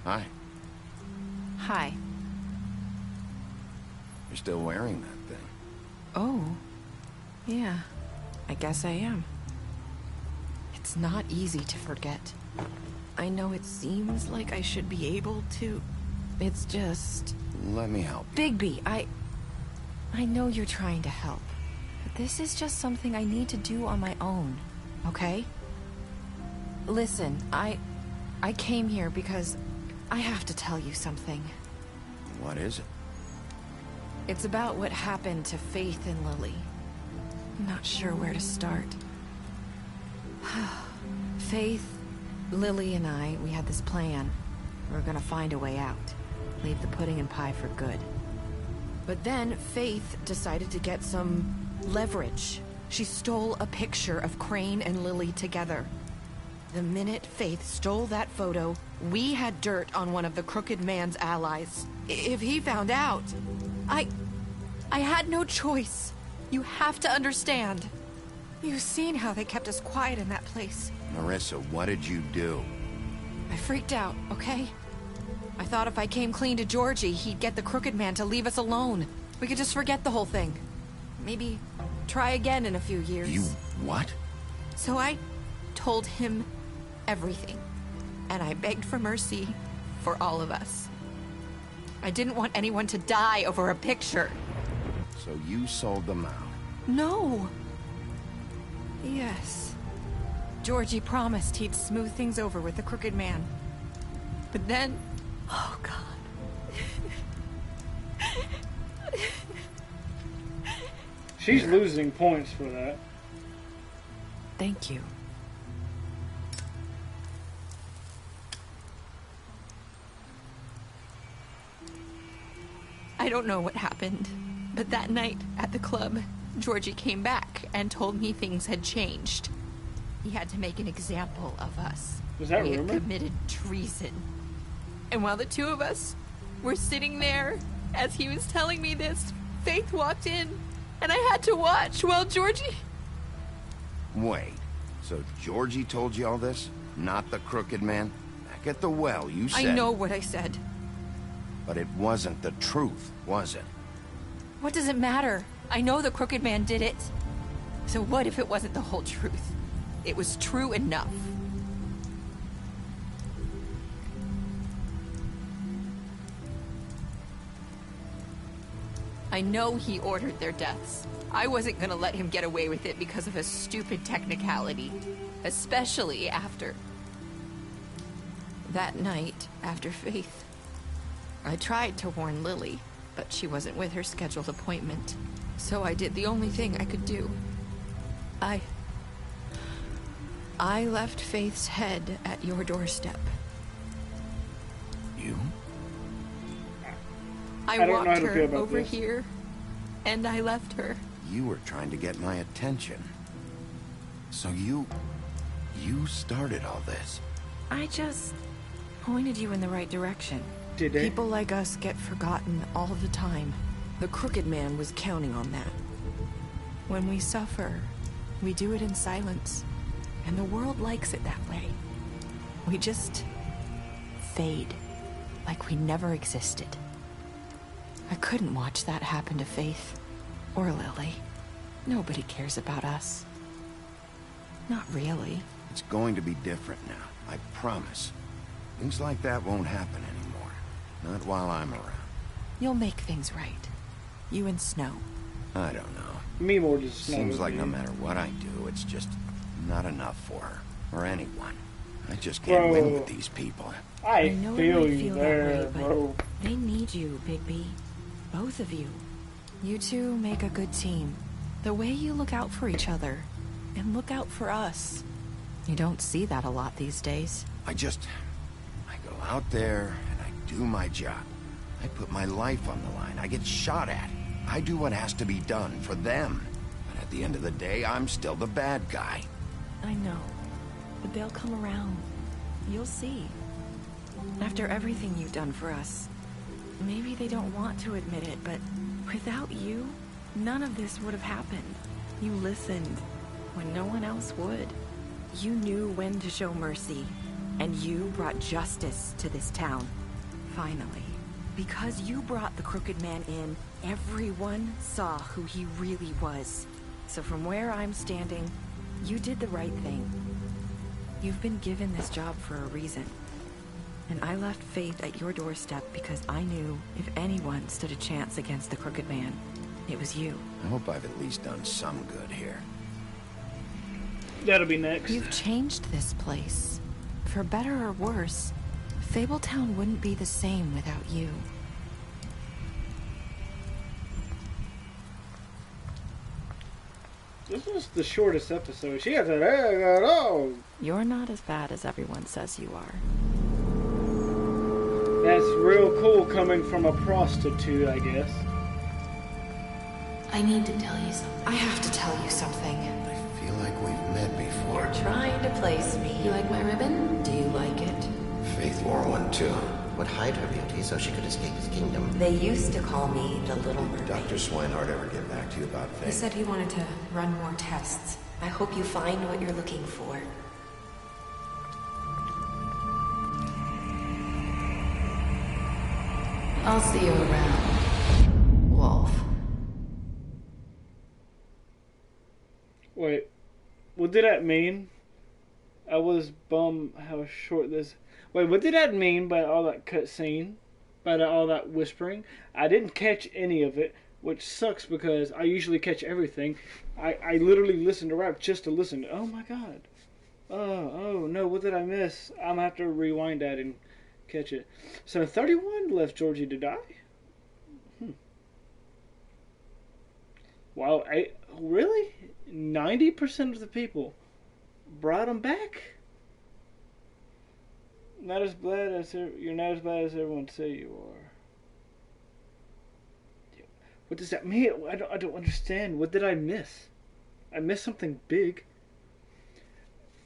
Speaker 5: Hi.
Speaker 19: Hi.
Speaker 5: You're still wearing that thing.
Speaker 19: Oh. Yeah. I guess I am. It's not easy to forget. I know it seems like I should be able to. It's just...
Speaker 5: Let me help.
Speaker 19: Bigby, I know you're trying to help. But this is just something I need to do on my own, okay? Listen, I came here because I have to tell you something.
Speaker 5: What is it?
Speaker 19: It's about what happened to Faith and Lily. I'm not sure where to start. Faith, Lily and I, we had this plan. We were gonna find a way out. Leave the pudding and pie for good. But then Faith decided to get some leverage. She stole a picture of Crane and Lily together. The minute Faith stole that photo, we had dirt on one of the Crooked Man's allies. If he found out, I had no choice. You have to understand. You've seen how they kept us quiet in that place.
Speaker 5: Marissa, what did you do?
Speaker 19: I freaked out, okay? I thought if I came clean to Georgie, he'd get the Crooked Man to leave us alone. We could just forget the whole thing. Maybe try again in a few years.
Speaker 5: You what?
Speaker 19: So I told him everything. And I begged for mercy for all of us. I didn't want anyone to die over a picture.
Speaker 5: So you sold them out?
Speaker 19: No. Yes. Georgie promised he'd smooth things over with the Crooked Man. But then... Oh, God.
Speaker 1: She's losing points for that.
Speaker 19: Thank you. I don't know what happened, but that night at the club, Georgie came back and told me things had changed. He had to make an example of us.
Speaker 1: Was that
Speaker 19: we
Speaker 1: rumor?
Speaker 19: had committed treason. And while the two of us were sitting there, as he was telling me this, Faith walked in, and I had to watch while Georgie...
Speaker 5: Wait, so Georgie told you all this? Not the Crooked Man? Back at the well, you said...
Speaker 19: I know what I said.
Speaker 5: But it wasn't the truth, was it?
Speaker 19: What does it matter? I know the Crooked Man did it. So what if it wasn't the whole truth? It was true enough. I know he ordered their deaths. I wasn't gonna let him get away with it because of a stupid technicality. Especially after... that night, after Faith. I tried to warn Lily, but she wasn't with her scheduled appointment. So I did the only thing I could do. I left Faith's head at your doorstep.
Speaker 5: You?
Speaker 19: I
Speaker 1: don't know
Speaker 19: walked
Speaker 1: how to feel
Speaker 19: her
Speaker 1: about
Speaker 19: over
Speaker 1: this.
Speaker 19: here, and I left her.
Speaker 5: You were trying to get my attention. So you started all this.
Speaker 19: I just pointed you in the right direction.
Speaker 1: Did they?
Speaker 19: People like us get forgotten all the time. The Crooked Man was counting on that. When we suffer, we do it in silence. And the world likes it that way. We just fade, like we never existed. I couldn't watch that happen to Faith, or Lily. Nobody cares about us. Not really.
Speaker 5: It's going to be different now, I promise. Things like that won't happen anymore. Not while I'm around.
Speaker 19: You'll make things right. You and Snow.
Speaker 5: I don't know.
Speaker 1: Me more just Snow.
Speaker 5: Seems like no matter what I do, it's just not enough for her. Or anyone. I just can't win with these people.
Speaker 1: I
Speaker 19: know
Speaker 1: feel
Speaker 19: it might
Speaker 1: you
Speaker 19: feel
Speaker 1: there,
Speaker 19: that way,
Speaker 1: bro.
Speaker 19: but they need you, Bigby. Both of you. You two make a good team. The way you look out for each other, and look out for us. You don't see that a lot these days.
Speaker 5: I go out there, and I do my job. I put my life on the line. I get shot at. I do what has to be done for them. But at the end of the day, I'm still the bad guy.
Speaker 19: I know. But they'll come around. You'll see. After everything you've done for us, maybe they don't want to admit it, but without you, none of this would have happened. You listened when no one else would. You knew when to show mercy, and you brought justice to this town. Finally. Because you brought the Crooked Man in, everyone saw who he really was. So from where I'm standing, you did the right thing. You've been given this job for a reason. And I left Faith at your doorstep because I knew if anyone stood a chance against the Crooked Man, it was you.
Speaker 5: I hope I've at least done some good here.
Speaker 1: That'll be next.
Speaker 19: You've changed this place. For better or worse, Fabletown wouldn't be the same without you.
Speaker 1: This was the shortest episode. She has an egg at all.
Speaker 19: You're not as bad as everyone says you are.
Speaker 1: That's real cool coming from a prostitute, I guess.
Speaker 2: I need to tell you something.
Speaker 19: I have to tell you something.
Speaker 5: I feel like we've met before.
Speaker 19: You're trying to place me.
Speaker 2: You like my ribbon?
Speaker 19: Do you like it?
Speaker 5: Faith wore one too.
Speaker 21: Would hide her beauty so she could escape his kingdom.
Speaker 19: They used to call me the Little Mermaid.
Speaker 5: Dr. Swinehart ever get back to you about Faith?
Speaker 2: He said he wanted to run more tests.
Speaker 19: I hope you find what you're looking for.
Speaker 2: I'll see you around, Wolf.
Speaker 1: Wait, what did that mean? I was bummed how short this... Wait, what did that mean by all that cutscene? By all that whispering? I didn't catch any of it, which sucks because I usually catch everything. I literally listened to rap just to listen. Oh my god. Oh no, what did I miss? I'm gonna have to rewind that and catch it. So 31 left Georgie to die? Wow, really? 90% of the people brought him back? Not as bad as you're not as bad as everyone say you are. What does that mean? I don't understand. What did I miss? I missed something big.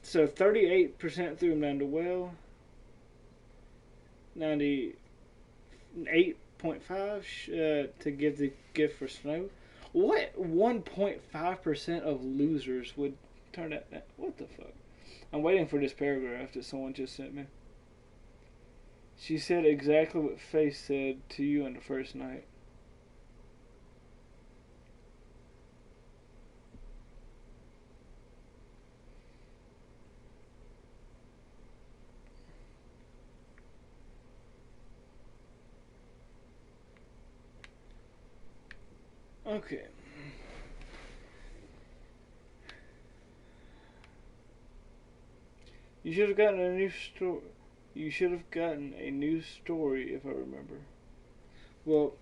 Speaker 1: So 38% threw him down the well. 98.5 to give the gift for Snow. What 1.5% of losers would turn out? What the fuck? I'm waiting for this paragraph that someone just sent me. She said exactly what Faith said to you on the first night. Okay. You should have gotten a new story. You should have gotten a new story, if I remember. Well,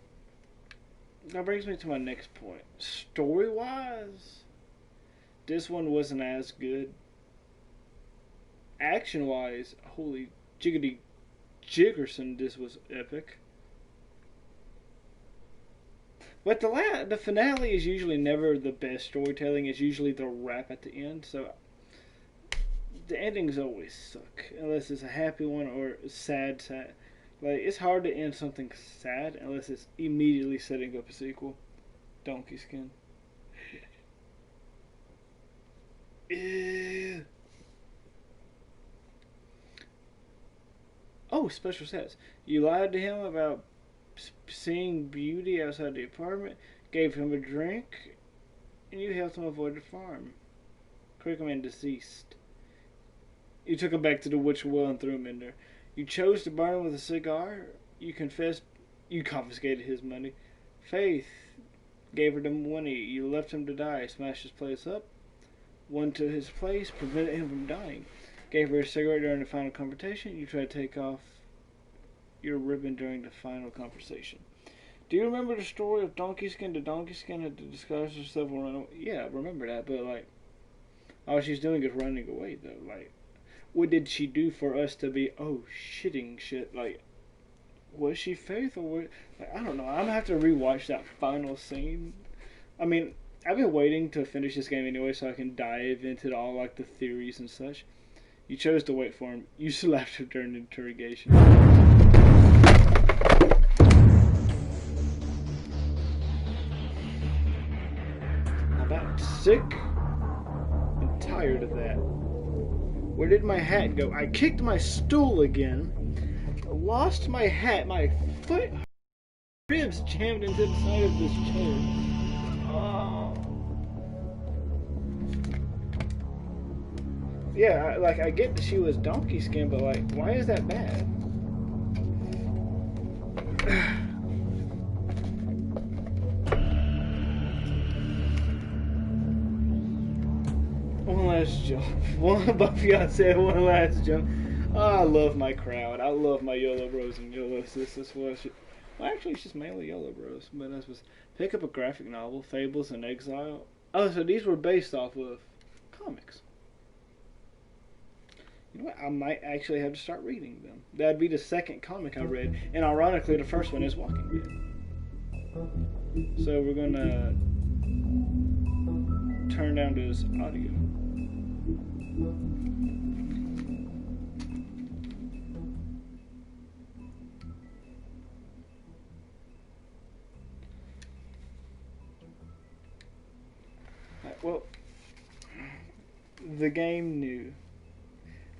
Speaker 1: that brings me to my next point. Story-wise, this one wasn't as good. Action-wise, holy jiggity jiggerson, this was epic. But the finale is usually never the best storytelling. It's usually the wrap at the end. So the endings always suck, unless it's a happy one or sad. Like, it's hard to end something sad unless it's immediately setting up a sequel. Donkey skin. Ew. Oh Oh, special sets. You lied to him about seeing beauty outside the apartment, gave him a drink, and you helped him avoid the farm. Crooked Man deceased. You took him back to the witch well and threw him in there. You chose to burn him with a cigar. You confessed. You confiscated his money. Faith gave her the money. You left him to die. Smashed his place up. Went to his place. Prevented him from dying. Gave her a cigarette during the final confrontation. You tried to take off your ribbon during the final conversation. Do you remember the story of Donkey Skin? The Donkey Skin had to disguise herself and run away. Yeah, I remember that, but like, all she's doing is running away though. Like, what did she do for us to be, oh, shitting shit? Like, was she Faith or what? Like, I don't know. I'm gonna have to rewatch that final scene. I mean, I've been waiting to finish this game anyway so I can dive into all like the theories and such. You chose to wait for him. You slapped her during the interrogation. I'm about sick and tired of that. Where did my hat go? I kicked my stool again. Lost my hat. My foot ribs jammed into the side of this chair. Oh. Yeah, like, I get that she was donkey skin, but like, why is that bad? One last jump. One fiance, one last jump. Oh, I love my crowd. I love my YOLO bros and YOLO sisters. Well, actually, it's just mainly YOLO bros. But I was pick up a graphic novel, Fables in Exile. Oh, so these were based off of comics. You know what? I might actually have to start reading them. That'd be the second comic I read, and ironically, the first one is Walking Dead. So we're gonna turn down this audio. Well, the game knew.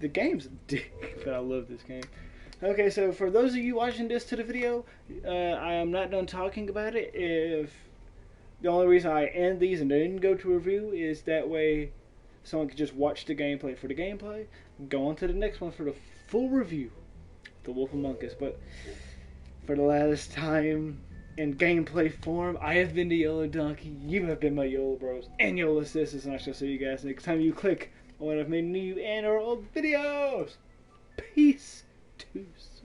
Speaker 1: The game's a dick, but I love this game. Okay, so for those of you watching this to the video, I am not done talking about it. If the only reason I end these and then go to review is that way someone can just watch the gameplay for the gameplay, go on to the next one for the full review, The Wolf Among Us. But for the last time in gameplay form, I have been the TheYoloDonkey. You have been my YOLO bros and YOLO sisters, and I shall see you guys next time you click on one of my new and or old videos. Peace. Toos.